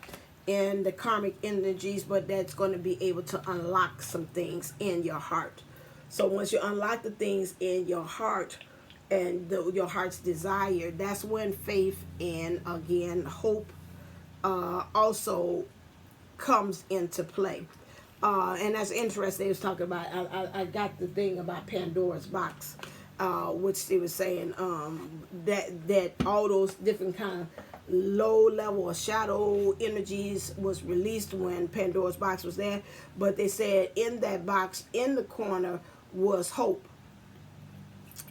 in the karmic energies, but that's going to be able to unlock some things in your heart. So once you unlock the things in your heart and your heart's desire, that's when faith and, again, hope also comes into play. And that's interesting. They was talking about, I got the thing about Pandora's box, which they were saying that all those different kind of low level or shadow energies was released when Pandora's box was there. But they said in that box, in the corner, was hope.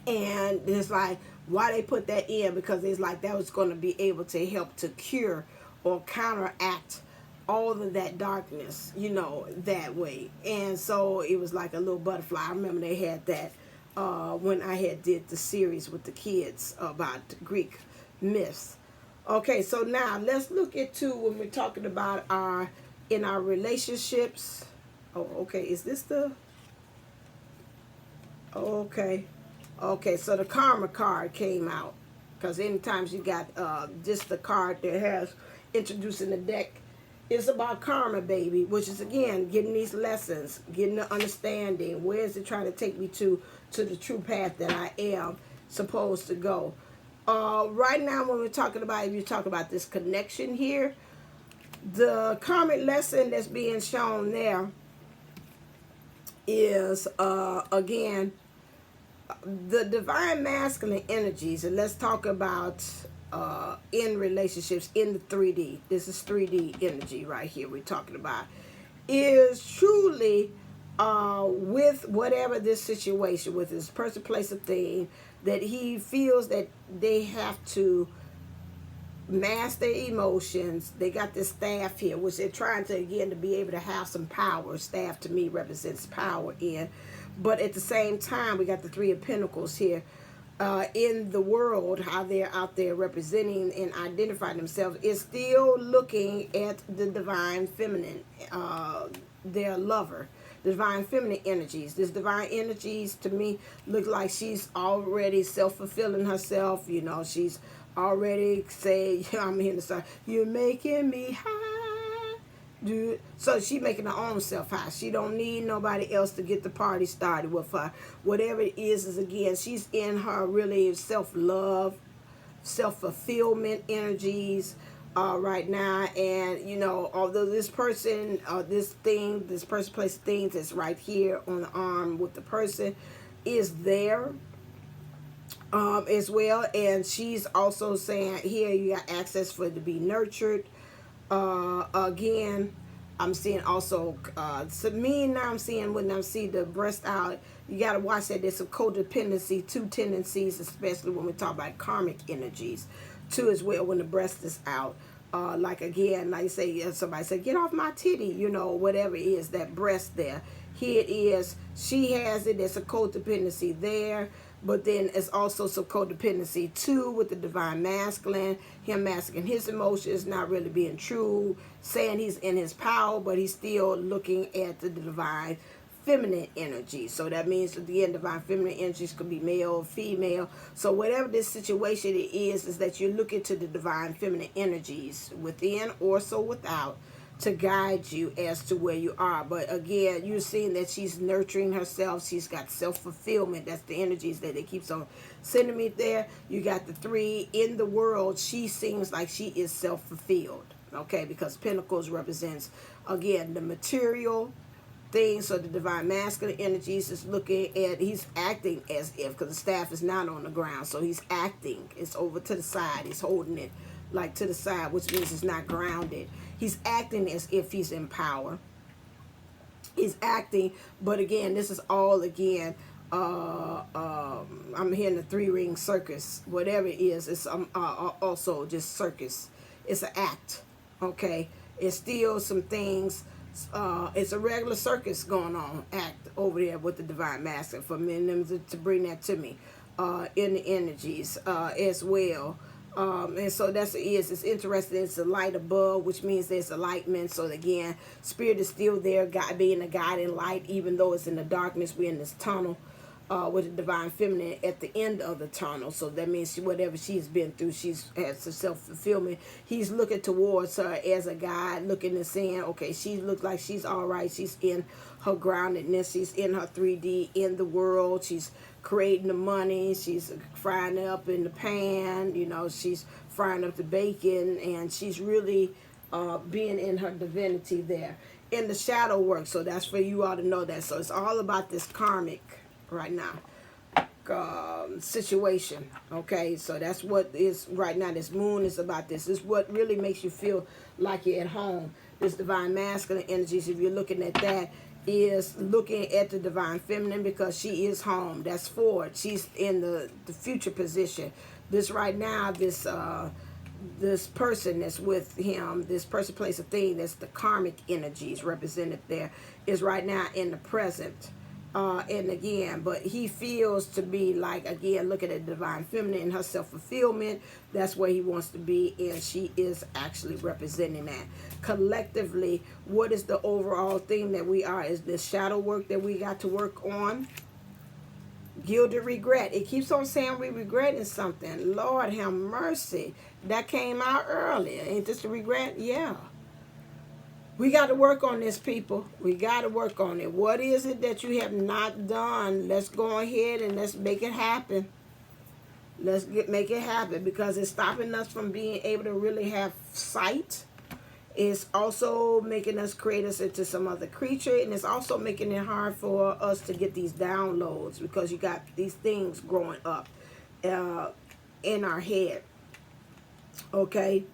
And it's like, why they put that in? Because it's like that was going to be able to help to cure or counteract all of that darkness, that way. And so it was like a little butterfly. I remember they had that when I had did the series with the kids about Greek myths. Okay, so now let's look into when we're talking about in our relationships. Oh, okay, is this the... Okay, so the karma card came out, because anytime you got just the card that has introducing the deck, it's about karma, baby, which is, again, getting these lessons, getting the understanding. Where is it trying to take me to the true path that I am supposed to go? Right now, when we're talking about, if you talk about this connection here, the karmic lesson that's being shown there is, again, the divine masculine energies. And let's talk about in relationships in the 3D. This is 3D energy right here we're talking about. Is truly with whatever this situation, with this person, place, or thing, that he feels that they have to mask their emotions. They got this staff here, which they're trying to, again, to be able to have some power. Staff to me represents power in. But at the same time, we got the Three of Pentacles here. In the world, how they're out there representing and identifying themselves, is still looking at the divine feminine, their lover, the divine feminine energies. This divine energies, to me, look like she's already self-fulfilling herself. She's already say, I'm here to say, you're making me high. Dude. So she making her own self high. She don't need nobody else to get the party started with her. Whatever it is again, she's in her really self-love, self-fulfillment energies right now. And, although this person, this person, place, things that's right here on the arm with the person is there as well. And she's also saying here, you got access for it to be nurtured. Again, I'm seeing also, so me now I'm seeing when I see the breast out, you got to watch that. There's some codependency, two tendencies, especially when we talk about karmic energies, too, as well, when the breast is out. Like again, like say somebody say, get off my titty, you know, whatever it is, that breast there. Here it is, she has it, there's a codependency there, but then it's also some codependency too with the divine masculine, him masking his emotions, not really being true, saying he's in his power, but he's still looking at the divine feminine energy. So that means again, divine feminine energies could be male or female. So whatever this situation is that you're looking to the divine feminine energies within or so without to guide you as to where you are. But again, you're seeing that she's nurturing herself. She's got self-fulfillment. That's the energies that it keeps on sending me there. You got the 3 in the world. She seems like she is self-fulfilled. Okay, because Pentacles represents, again, the material things. So the divine masculine energies is looking at, he's acting as if, because the staff is not on the ground, so he's acting, it's over to the side, he's holding it like to the side, which means it's not grounded. He's acting as if he's in power, he's acting, but again, this is all again, I'm hearing the 3-ring circus, whatever it is, it's also just circus, it's an act. Okay, it's still some things. It's a regular circus going on, act over there with the divine masculine, for men to bring that to me in the energies as well. And so that's it is. It's interesting. It's a light above, which means there's enlightenment. So again, spirit is still there, God being a guiding light, even though it's in the darkness. We're in this tunnel with the divine feminine at the end of the tunnel. So that means whatever she's been through, she's has a self-fulfillment. He's looking towards her as a guide, looking and saying, okay, she looks like she's all right. She's in her groundedness. She's in her 3D in the world. She's creating the money. She's frying it up in the pan. You know, she's frying up the bacon, and she's really being in her divinity there in the shadow work. So that's for you all to know that. So it's all about this karmic right now situation. Okay, so that's what is right now. This moon is about this. This is what really makes you feel like you're at home. This divine masculine energies, if you're looking at that, is looking at the divine feminine, because she is home. That's forward. She's in the future position. This right now, this person that's with him, this person, place, a thing, that's the karmic energies represented there, is right now in the present. And again, but he feels to be like, again, look at the divine feminine and her self-fulfillment. That's where he wants to be, and she is actually representing that. Collectively, what is the overall thing that we are? Is this shadow work that we got to work on? Gilded regret. It keeps on saying we're regretting something. Lord have mercy. That came out earlier. Ain't this a regret? Yeah. We got to work on this, people. We got to work on it. What is it that you have not done? Let's go ahead and let's make it happen. Let's make it happen, because it's stopping us from being able to really have sight. It's also making us create us into some other creature, and it's also making it hard for us to get these downloads, because you got these things growing up in our head. Okay.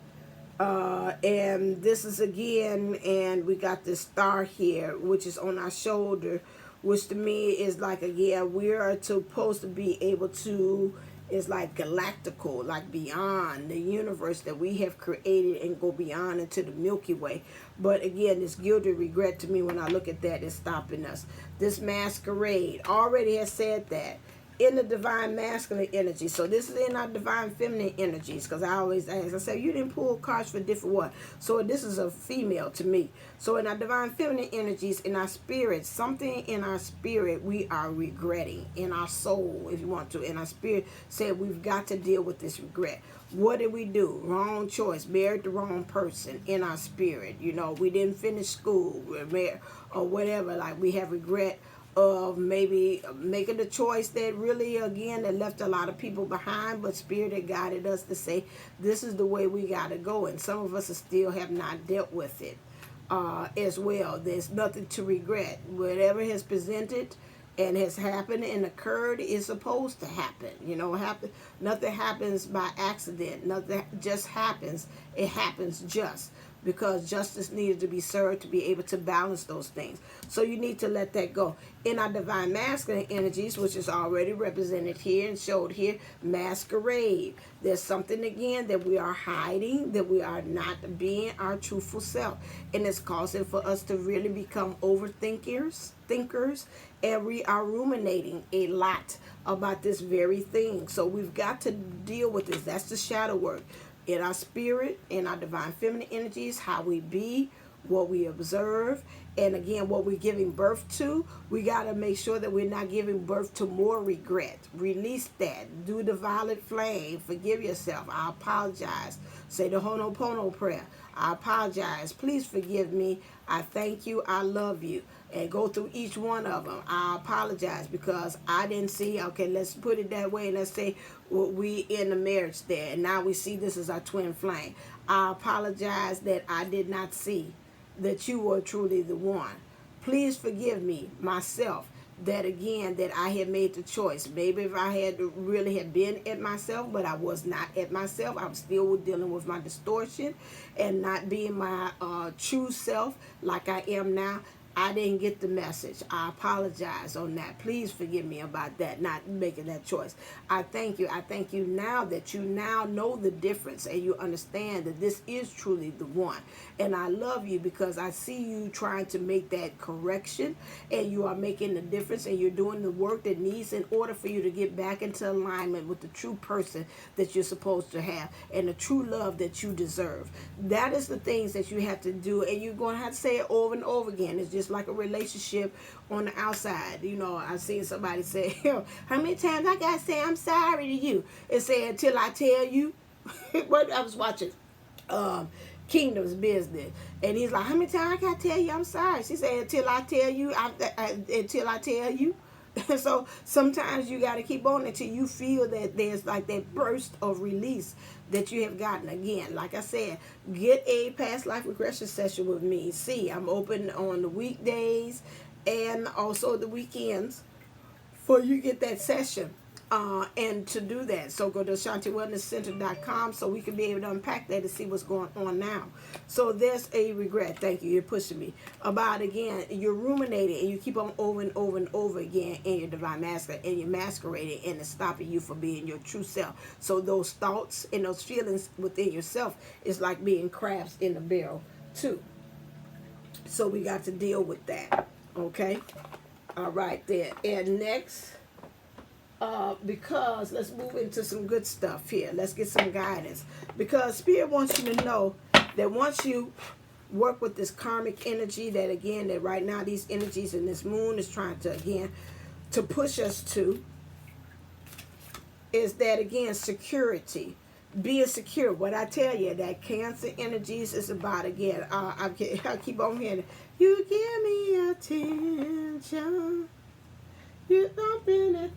And this is again, and we got this star here, which is on our shoulder, which to me is like, again, we are supposed to be able to, is like galactical, like beyond the universe that we have created, and go beyond into the Milky Way. But again, this gilded regret, to me, when I look at that, is stopping us. This masquerade already has said that. In the divine masculine energy. So this is in our divine feminine energies, because I always ask, I say, you didn't pull cards for different what? So this is a female to me. So in our divine feminine energies, in our spirit, something in our spirit we are regretting, in our soul, if you want to, in our spirit, said we've got to deal with this regret. What did we do? Wrong choice, married the wrong person in our spirit. You know, we didn't finish school, we're married, or whatever, like we have regret of maybe making the choice that really, again, that left a lot of people behind, but spirit had guided us to say this is the way we got to go, and some of us still have not dealt with it as well. There's nothing to regret. Whatever has presented and has happened and occurred is supposed to happen. You know, nothing happens by accident. Nothing just happens. It happens just. because justice needed to be served to be able to balance those things. So you need to let that go. In our divine masculine energies, which is already represented here and showed here, masquerade. There's something again that we are hiding, that we are not being our truthful self. And it's causing for us to really become thinkers, and we are ruminating a lot about this very thing. So we've got to deal with this. That's the shadow work. In our spirit, in our divine feminine energies, how we be, what we observe, and again, what we're giving birth to, we got to make sure that we're not giving birth to more regret. Release that. Do the violet flame. Forgive yourself. I apologize. Say the Ho'oponopono prayer. I apologize. Please forgive me. I thank you. I love you. And go through each one of them. I apologize because I didn't see. Okay, let's put it that way. Let's say we in the marriage there, and now we see this is our twin flame. I apologize that I did not see that you were truly the one. Please forgive me, myself, that again, that I had made the choice. Maybe if I had really had been at myself, but I was not at myself. I'm still dealing with my distortion and not being my true self like I am now. I didn't get the message. I apologize on that. Please forgive me about that, not making that choice. I thank you. I thank you now that you now know the difference and you understand that this is truly the one. And I love you because I see you trying to make that correction, and you are making the difference, and you're doing the work that needs in order for you to get back into alignment with the true person that you're supposed to have and the true love that you deserve. That is the things that you have to do, and you're going to have to say it over and over again. It's just like a relationship on the outside. You know, I've seen somebody say, how many times I gotta say I'm sorry to you? And say until I tell you. What I was watching Kingdom's Business, and he's like, how many times I gotta tell you I'm sorry? She said, until I tell you, until I tell you. So sometimes you got to keep on until you feel that there's like that burst of release that you have gotten. Again, like I said, get a past life regression session with me. See, I'm open on the weekdays and also the weekends for you to get that session. And to do that, so go to AshantiWellnessCenter.com so we can be able to unpack that and see what's going on now. So there's a regret. Thank you. You're pushing me. About again, you're ruminating and you keep on over and over and over again in your divine masculine, and you're masquerading, and it's stopping you from being your true self. So those thoughts and those feelings within yourself is like being crabs in a barrel too. So we got to deal with that. Okay. All right there. And next. Because let's move into some good stuff here. Let's get some guidance. Because Spirit wants you to know that once you work with this karmic energy, that again, that right now these energies and this moon is trying to, again, to push us to, is that, again, security. Being secure. What I tell you, that Cancer energies is about, again, I keep on hearing, you give me attention. You open it.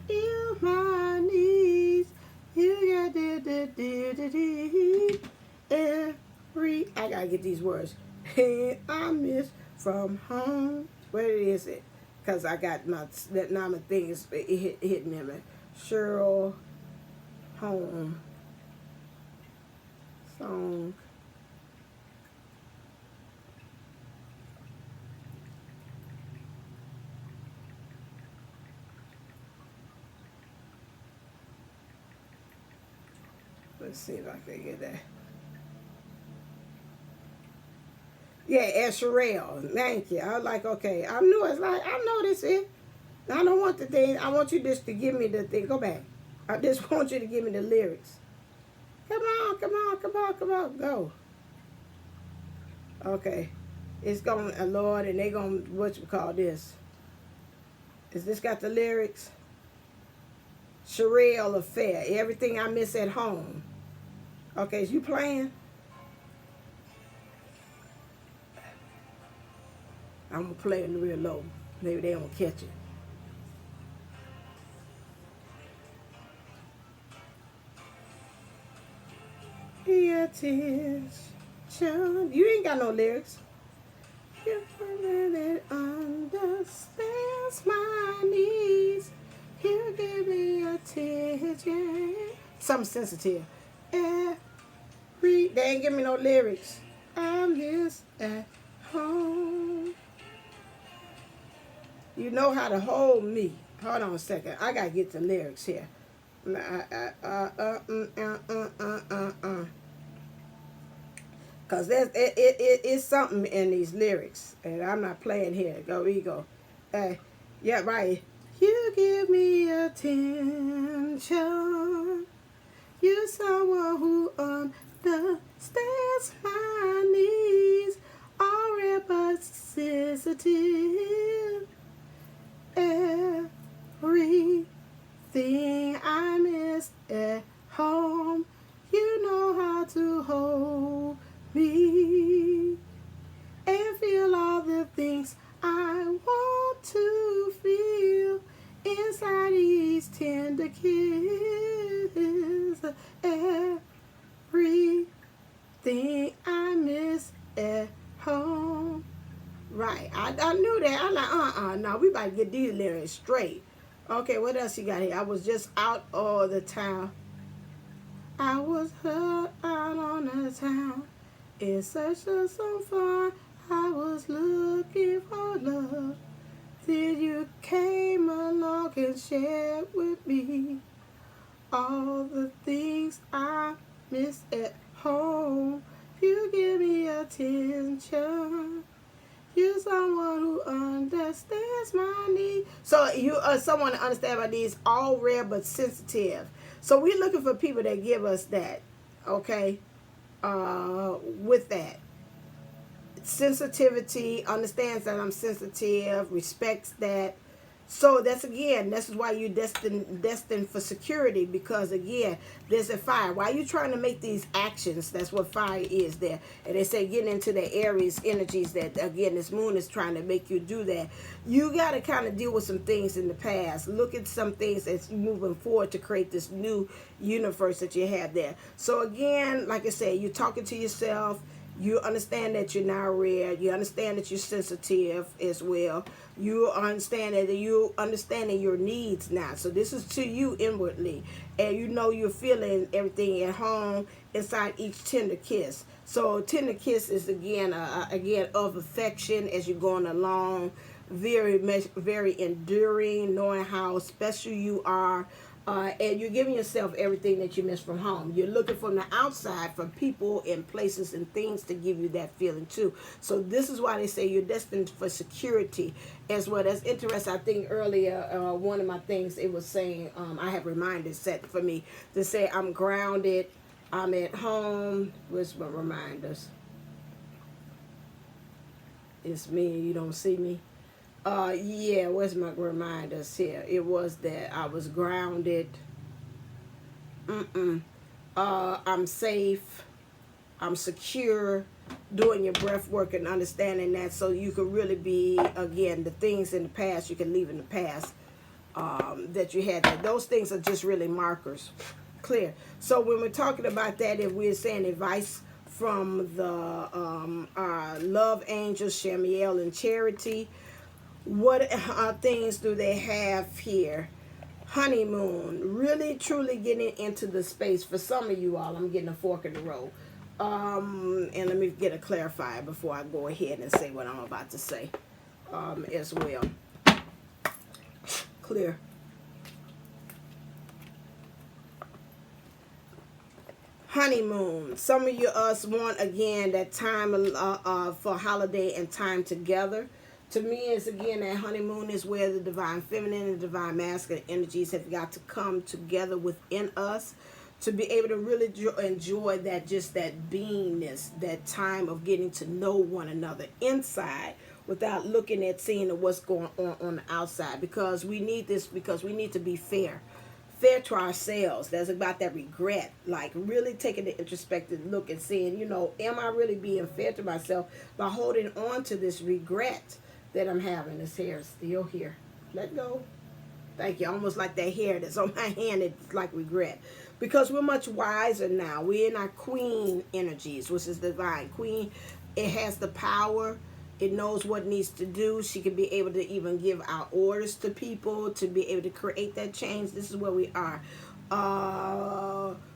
You my knees, you got every. I gotta get these words. Hey, I miss from home. Where is it? Cause I got my thing is hitting me. Cheryl, home song. Let's see if I can get that. Yeah, Sherelle. Thank you. I was like, okay. I knew it's like, I know this is. I don't want the thing. I want you just to give me the thing. Go back. I just want you to give me the lyrics. Come on, come on, come on, come on. Go. Okay. It's going, Lord, and they going, what you call this? Is this got the lyrics? Sherelle Affair. Everything I miss at home. Okay, is you playing? I'm going to play it real low. Maybe they don't catch it. Pay attention. You ain't got no lyrics. You really understands my needs. You give me attention. Something sensitive. Every They ain't give me no lyrics. I miss at home. You know how to hold me. Hold on a second. I gotta get the lyrics here. Cause it's something in these lyrics, and I'm not playing here. Go ego. Yeah, right. You give me attention. You're someone who understands my needs. All red but sensitive. Everything I miss at home. You know how to hold me and feel all the things I want to feel inside these tender kisses. Everything I miss at home. Right, I knew that. I'm like, no, we about to get these lyrics straight. Okay, what else you got here? I was just out all the town. I was out on the town in search of some fun. I was looking for love. Till you came along and shared with me all the things I miss at home. You give me attention. You're someone who understands my needs. So you are someone to understand my needs, all rare but sensitive. So we're looking for people that give us that, okay? With that. Sensitivity, understands that I'm sensitive, respects that. So that's why you're destined for security, because again, there's a fire. Why are you trying to make these actions? That's what fire is there. And they say getting into the Aries energies, that again, this moon is trying to make you do that. You got to kind of deal with some things in the past. Look at some things that's moving forward to create this new universe that you have there. So again, like I said, you're talking to yourself. You understand that you're now rare. You understand that you're sensitive as well. You understand that you understanding your needs now. So this is to you inwardly, and you know you're feeling everything at home inside each tender kiss. So tender kiss is again of affection as you're going along. Very enduring, knowing how special you are. And you're giving yourself everything that you miss from home. You're looking from the outside for people and places and things to give you that feeling too. So this is why they say you're destined for security as well. That's interesting. I think earlier, one of my things, it was saying, I have reminders set for me to say I'm grounded, I'm at home. Where's my reminders? It's me and you don't see me. Yeah, where's my reminders here? It was that I was grounded. I'm safe. I'm secure. Doing your breath work and understanding that, so you could really be, again, the things in the past you can leave in the past that you had. Those things are just really markers. Clear. So when we're talking about that, if we're saying advice from the love angels, Shamiel and Charity, what things do they have here? Honeymoon, really truly getting into the space. For some of you all, I'm getting a fork in the road. And let me get a clarifier before I go ahead and say what I'm about to say as well. Clear. Honeymoon. Some of you want, again, that time for holiday and time together. To me, it's again that honeymoon is where the divine feminine and divine masculine energies have got to come together within us to be able to really enjoy that, just that beingness, that time of getting to know one another inside without looking at seeing what's going on the outside, because we need this, because we need to be fair to ourselves. That's about that regret, like really taking the introspective look and seeing, am I really being fair to myself by holding on to this regret that I'm having? This hair is still here. Let go. Thank you. Almost like that hair that's on my hand, it's like regret. Because we're much wiser now. We're in our queen energies, which is divine. Queen, it has the power. It knows what it needs to do. She can be able to even give out orders to people to be able to create that change. This is where we are.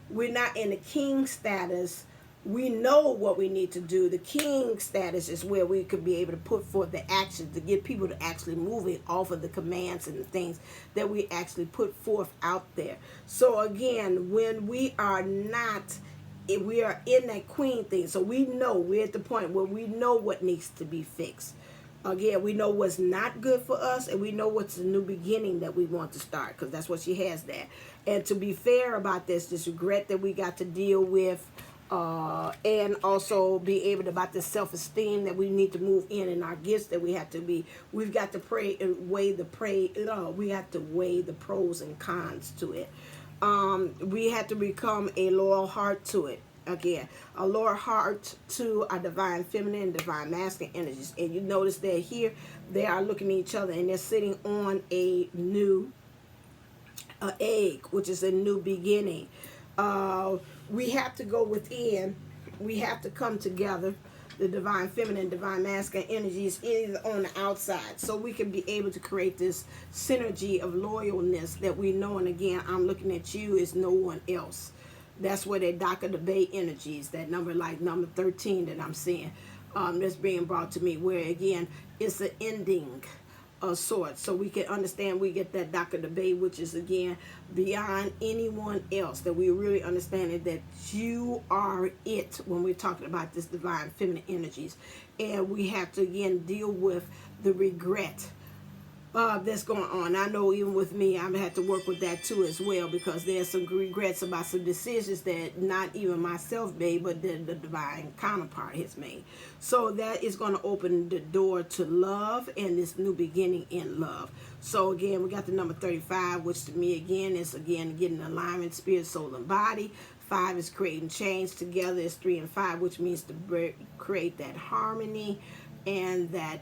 We're not in the king status, we know what we need to do. The king status is where we could be able to put forth the action to get people to actually move it off of the commands and the things that we actually put forth out there. So again, when we are not, if we are in that queen thing, so we know we're at the point where we know what needs to be fixed. Again, we know what's not good for us, and we know what's the new beginning that we want to start, because that's what she has there. And to be fair about this regret that we got to deal with, and also be able to, about this self-esteem that we need to move in our gifts that we have to be, we've got to pray and weigh the we have to weigh the pros and cons to it. We have to become a loyal heart to it. Again, a lower heart to our divine feminine and divine masculine energies. And you notice that here they are looking at each other and they're sitting on a new egg, which is a new beginning. We have to go within. We have to come together. The divine feminine, divine masculine energies is on the outside, so we can be able to create this synergy of loyalness that we know. And again, I'm looking at you as no one else. That's where that Dock of the Bay energies, that number, like number 13 that I'm seeing, that's being brought to me, where again, it's an ending of sorts. So we can understand, we get that Dock of the Bay, which is again, beyond anyone else, that we really understand that you are it when we're talking about this divine feminine energies. And we have to again deal with the regret that's going on. I know even with me, I've had to work with that too as well, because there's some regrets about some decisions that not even myself made, but the divine counterpart has made. So that is going to open the door to love and this new beginning in love. So again, we got the number 35, which to me again is again getting alignment, spirit, soul, and body. 5 is creating change. Together is 3 and 5, which means to create that harmony and that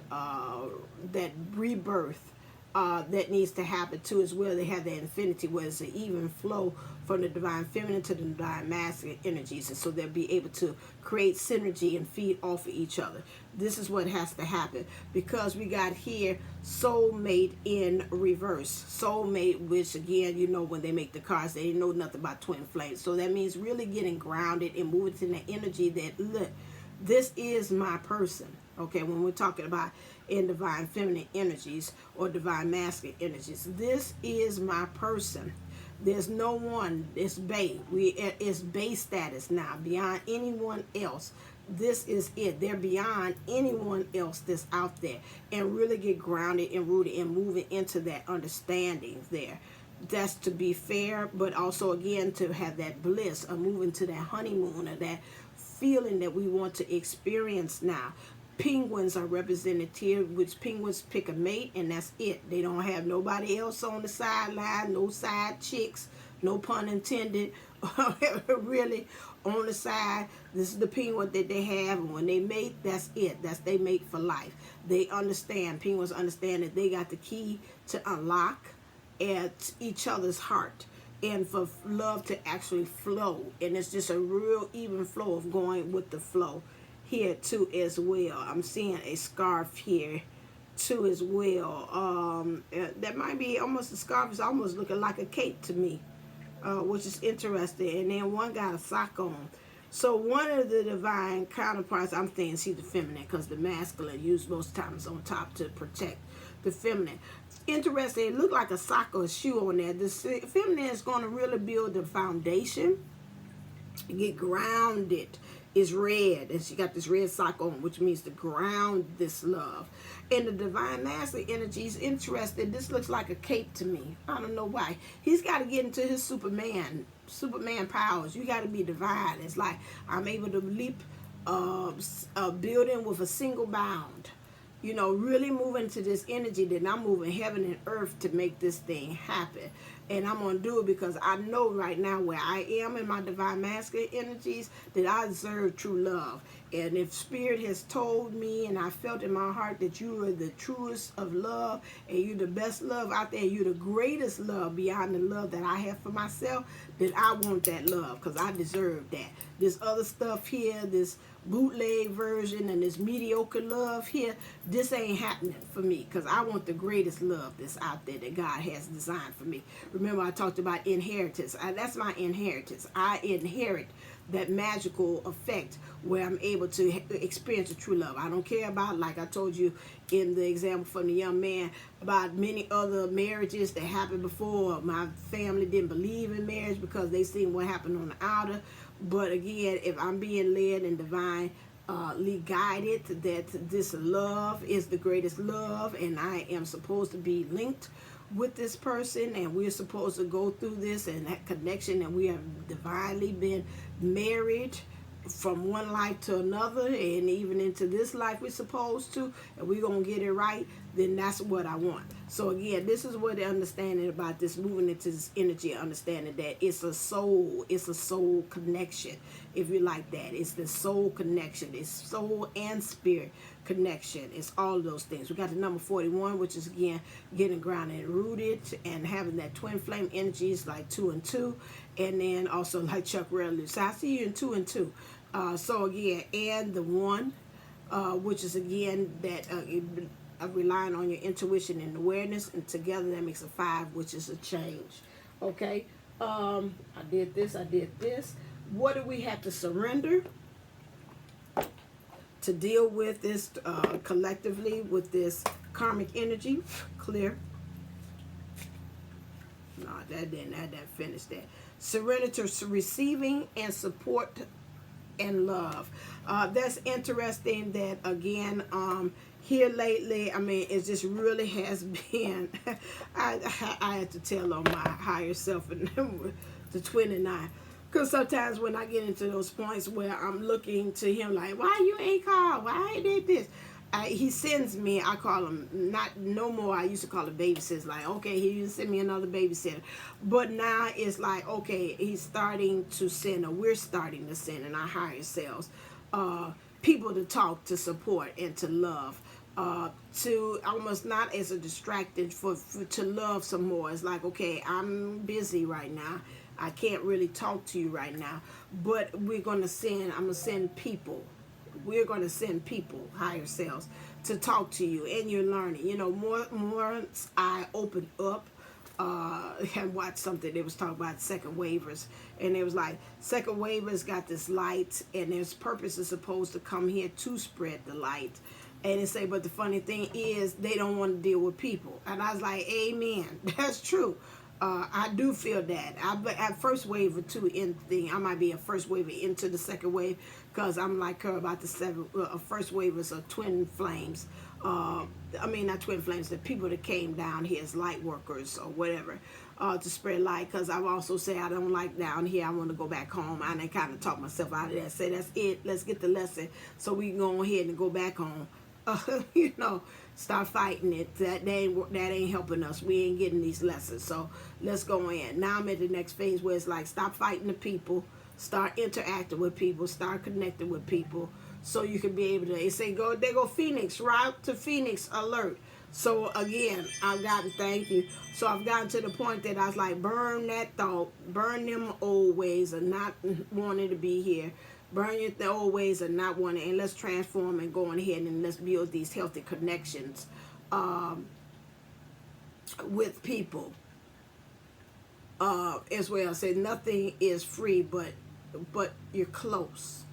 that rebirth. That needs to happen too as well. They have that infinity where it's an even flow from the divine feminine to the divine masculine energies, and so they'll be able to create synergy and feed off of each other. This is what has to happen, because we got here soulmate in reverse. Soulmate, which again, you know, when they make the cards, they didn't know nothing about twin flames. So that means really getting grounded and moving to the energy that, look, this is my person. Okay, when we're talking about in divine feminine energies or divine masculine energies, this is my person. There's no one. It's Bay. It's Bay status now, beyond anyone else. This is it. They're beyond anyone else that's out there, and really get grounded and rooted and moving into that understanding there. That's to be fair, but also again to have that bliss of moving to that honeymoon, or that feeling that we want to experience now. Penguins are represented here, which penguins pick a mate and that's it. They don't have nobody else on the sideline, no side chicks, no pun intended, really on the side. This is the penguin that they have, and when they mate, that's it. That's they mate for life. They understand, penguins understand that they got the key to unlock at each other's heart, and for love to actually flow. And it's just a real even flow of going with the flow here too as well. I'm seeing a scarf here too as well. That might be almost, the scarf is almost looking like a cape to me, which is interesting. And then one got a sock on. So one of the divine counterparts, I'm thinking she's the feminine, because the masculine used most times on top to protect the feminine. Interesting, it looked like a sock or a shoe on there. The feminine is going to really build the foundation, get grounded. Is red, and she got this red sock on, which means to ground this love. And the divine masculine energy is interesting. This looks like a cape to me. I don't know why. He's got to get into his Superman powers. You got to be divine. It's like I'm able to leap a building with a single bound. You know, really moving to this energy that I'm moving heaven and earth to make this thing happen. And I'm going to do it because I know right now where I am in my divine masculine energies, that I deserve true love. And if Spirit has told me and I felt in my heart that you are the truest of love, and you're the best love out there, you're the greatest love beyond the love that I have for myself, then I want that love, because I deserve that. This other stuff here, this bootleg version and this mediocre love here, this ain't happening for me, because I want the greatest love that's out there that God has designed for me. Remember I talked about inheritance. That's my inheritance. I inherit that magical effect where I'm able to experience the true love. I don't care about, like I told you in the example from the young man, about many other marriages that happened before. My family didn't believe in marriage because they seen what happened on the outer. But again, if I'm being led and divine guided, that this love is the greatest love, and I am supposed to be linked with this person, and we're supposed to go through this and that connection, and we have divinely been married from one life to another, and even into this life we're supposed to, and we're gonna get it right, then that's what I want. So again, this is what the understanding about this, moving into this energy, understanding that it's a soul connection, if you like that. It's the soul connection. It's soul and spirit connection. It's all of those things. We got the number 41, which is again getting grounded and rooted and having that twin flame energies like 2 and 2, and then also like Chuck Rayleigh. So I see you in 2 and 2. So again, and the 1, which is again that relying on your intuition and awareness, and together that makes a 5, which is a change. Okay, I did this. What do we have to surrender to deal with this collectively with this karmic energy? Clear. No, that didn't finish that. Surrender to receiving and support and love. That's interesting that again here lately, I mean, it just really has been I had to tell on my higher self and the 29, because sometimes when I get into those points where I'm looking to him like, why you ain't called, why I did this, he sends me, I call him, not no more, I used to call it babysitters, like, okay, he used to send me another babysitter, but now it's like, okay, he's starting to send, or we're starting to send in our higher selves, people to talk, to support, and to love, to almost not as a distracted for to love some more. It's like, okay, I'm busy right now, I can't really talk to you right now, but I'm gonna send people. We're going to send people, higher selves, to talk to you, and you're learning. You know, once I opened up and watched something, they was talking about second wavers, and it was like, second wavers got this light, and their purpose is supposed to come here to spread the light. And they say, but the funny thing is, they don't want to deal with people. And I was like, amen, that's true. I do feel that. At first wave or 2 in thing, I might be a first wave into the second wave, because I'm like her about the first wavers are twin flames. I mean, not twin flames, the people that came down here as light workers or whatever, to spread light. Because I've also said I don't like down here, I want to go back home. I done kind of talk myself out of that. Say that's it, let's get the lesson so we can go ahead and go back home. You know, start fighting it. That ain't helping us. We ain't getting these lessons. So let's go in. Now I'm at the next phase where it's like, stop fighting the people, start interacting with people, start connecting with people, so you can be able to. They say they go Phoenix, route to Phoenix alert. So again, thank you. So I've gotten to the point that I was like, burn that thought, burn them old ways of not wanting to be here. Burn the old ways of not wanting, and let's transform and go on ahead and let's build these healthy connections with people. As well, I say nothing is free, but you're close.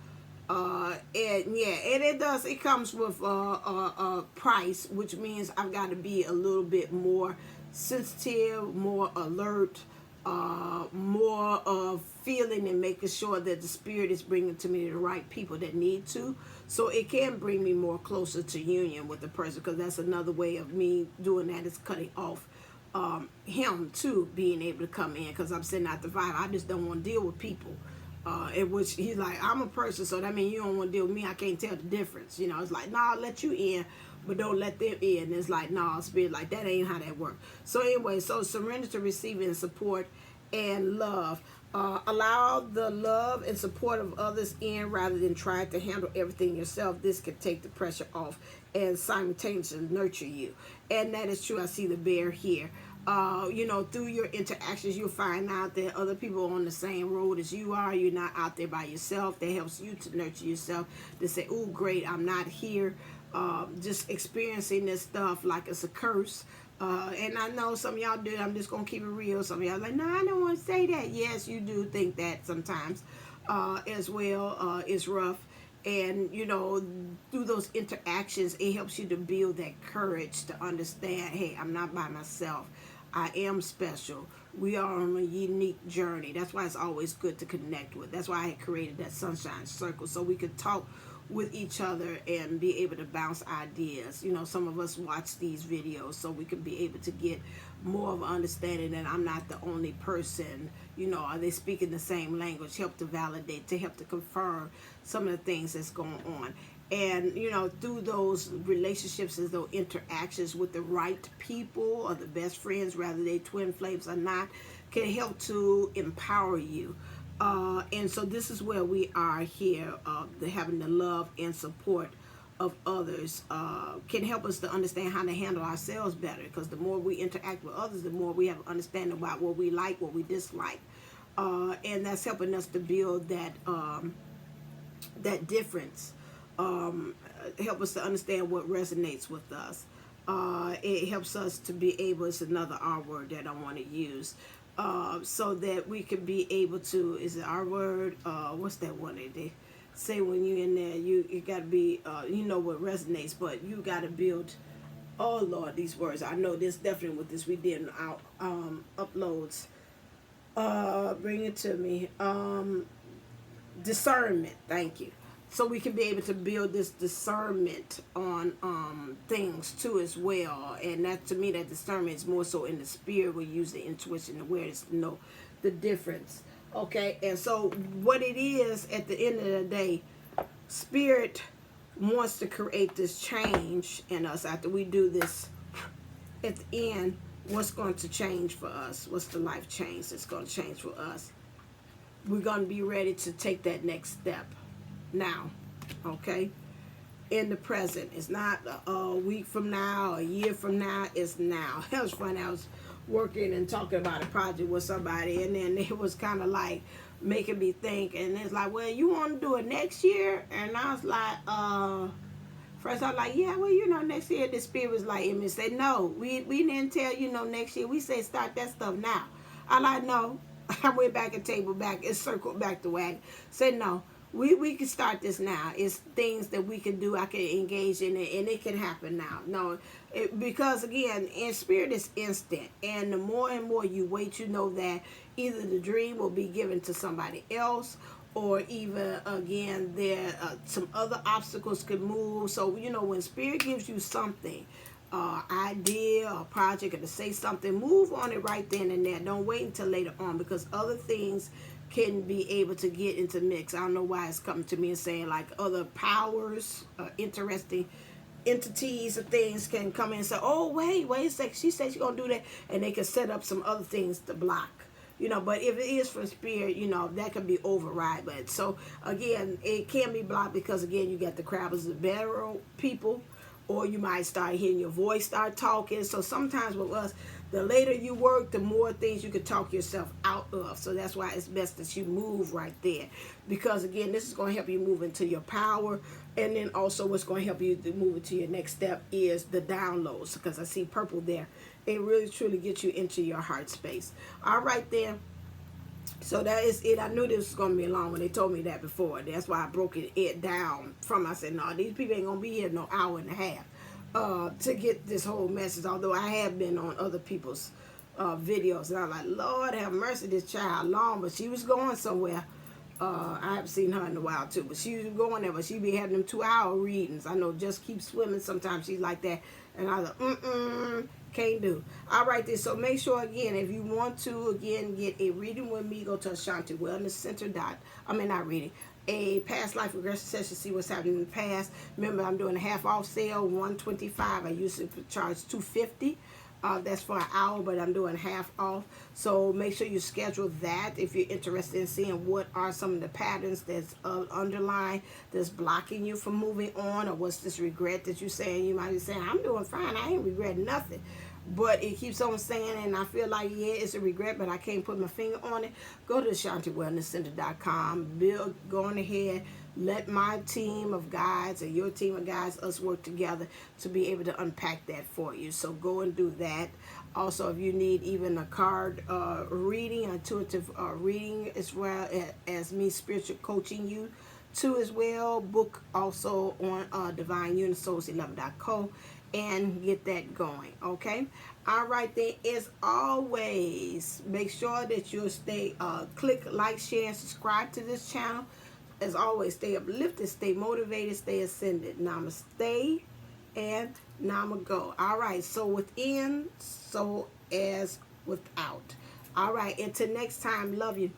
And it comes with a price, which means I've got to be a little bit more sensitive, more alert, more of feeling and making sure that the spirit is bringing to me the right people that need to, so it can bring me more closer to union with the person, because that's another way of me doing that, is cutting off him too being able to come in, because I'm sitting out the vibe. I just don't want to deal with people, in which he's like, I'm a person, so that means you don't want to deal with me, I can't tell the difference, you know. It's like, nah, I'll let you in, but don't let them in. And it's like, nah, spirit, like, that ain't how that works. So anyway, so surrender to receiving support and love. Allow the love and support of others in rather than trying to handle everything yourself. This can take the pressure off and simultaneously nurture you. And that is true. I see the bear here. You know, through your interactions, you'll find out that other people are on the same road as you are. You're not out there by yourself. That helps you to nurture yourself, to say, oh, great, I'm not here just experiencing this stuff like it's a curse. And I know some of y'all do. I'm just going to keep it real. Some of y'all like, no, I don't want to say that. Yes, you do think that sometimes. as well is rough. And you know, through those interactions, it helps you to build that courage to understand, hey, I'm not by myself. I am special. We are on a unique journey. That's why it's always good to connect with. That's why I created that sunshine circle, so we could talk with each other and be able to bounce ideas. You know, some of us watch these videos so we can be able to get more of an understanding that I'm not the only person. You know, are they speaking the same language? Help to validate, to help to confirm some of the things that's going on. And you know, through those relationships and those interactions with the right people or the best friends, rather they twin flames or not, can help to empower you. And so this is where we are here, having the love and support of others can help us to understand how to handle ourselves better, because the more we interact with others, the more we have an understanding about what we like, what we dislike, and that's helping us to build that that difference. Help us to understand what resonates with us. It helps us to be able, it's another R word that I want to use, so that we can be able to, is it R word? What's that one that they say when you in there? You got to be, you know what resonates, but you got to build, oh Lord, these words. I know this definitely with this we did in our uploads. Bring it to me. Discernment, thank you. So we can be able to build this discernment on things too as well. And that, to me, that discernment is more so in the spirit. We use the intuition, awareness to know the difference. Okay, and so what it is at the end of the day, spirit wants to create this change in us after we do this. At the end, what's going to change for us? What's the life change that's going to change for us? We're going to be ready to take that next step now, okay? In the present. It's not a week from now, a year from now, it's now. It was funny, I was working and talking about a project with somebody, and then it was kind of like making me think, and it's like, well, you want to do it next year? And I was like, first I was like, yeah, well, you know, next year. The spirit was like, and said, no, we didn't tell you no next year. We said start that stuff now. I like, no. I went back and table back and circled back the wagon. Said, no, we can start this now. It's things that we can do. I can engage in it, and it can happen now. No, because again, in spirit is instant. And the more and more you wait, you know that either the dream will be given to somebody else, or even, again, there some other obstacles could move. So, you know, when spirit gives you something, idea or project, or to say something, move on it right then and there. Don't wait until later on, because other things can be able to get into mix. I don't know why it's coming to me and saying like other powers, interesting entities or things can come in and say, oh, wait a second, she said she's going to do that, and they can set up some other things to block. You know, but if it is from spirit, you know, that can be override. But so, again, it can be blocked because, again, you got the crabbers, the barrel people, or you might start hearing your voice start talking. So sometimes with us, the later you work, the more things you can talk yourself out of. So that's why it's best that you move right there. Because, again, this is going to help you move into your power. And then also what's going to help you to move into your next step is the downloads. Because I see purple there. It really truly gets you into your heart space. All right, there. So that is it. I knew this was going to be long when they told me that before. That's why I broke it down from. I said, no, these people ain't going to be here no hour and a half to get this whole message. Although I have been on other people's videos. And I'm like, Lord have mercy, this child long. But she was going somewhere. I haven't seen her in a while too. But she was going there. But she be having them 2-hour readings. I know Just Keep Swimming. Sometimes she's like that. And I was like, can't do. All right, then. So make sure, again, if you want to, again, get a reading with me, go to Ashanti Wellness Center. Not reading. A past life regression session, see what's happening in the past. Remember, I'm doing a half off sale, $125. I usually charge $250. That's for an hour, but I'm doing half off. So make sure you schedule that if you're interested in seeing what are some of the patterns that's underlying, that's blocking you from moving on, or what's this regret that you're saying. You might be saying, I'm doing fine, I ain't regretting nothing. But it keeps on saying, and I feel like, yeah, it's a regret, but I can't put my finger on it. Go to AshantiWellnessCenter.com. Go on ahead. Let my team of guides and your team of guides, us work together to be able to unpack that for you. So go and do that. Also, if you need even a card reading, intuitive reading, as well as me spiritual coaching you too as well, book also on divineunisource11.co and get that going. Okay. All right, then, as always, make sure that you stay click like, share, and subscribe to this channel. As always, stay uplifted, stay motivated, stay ascended. Namaste and Namago. All right, so within, so as without. All right, until next time, love you.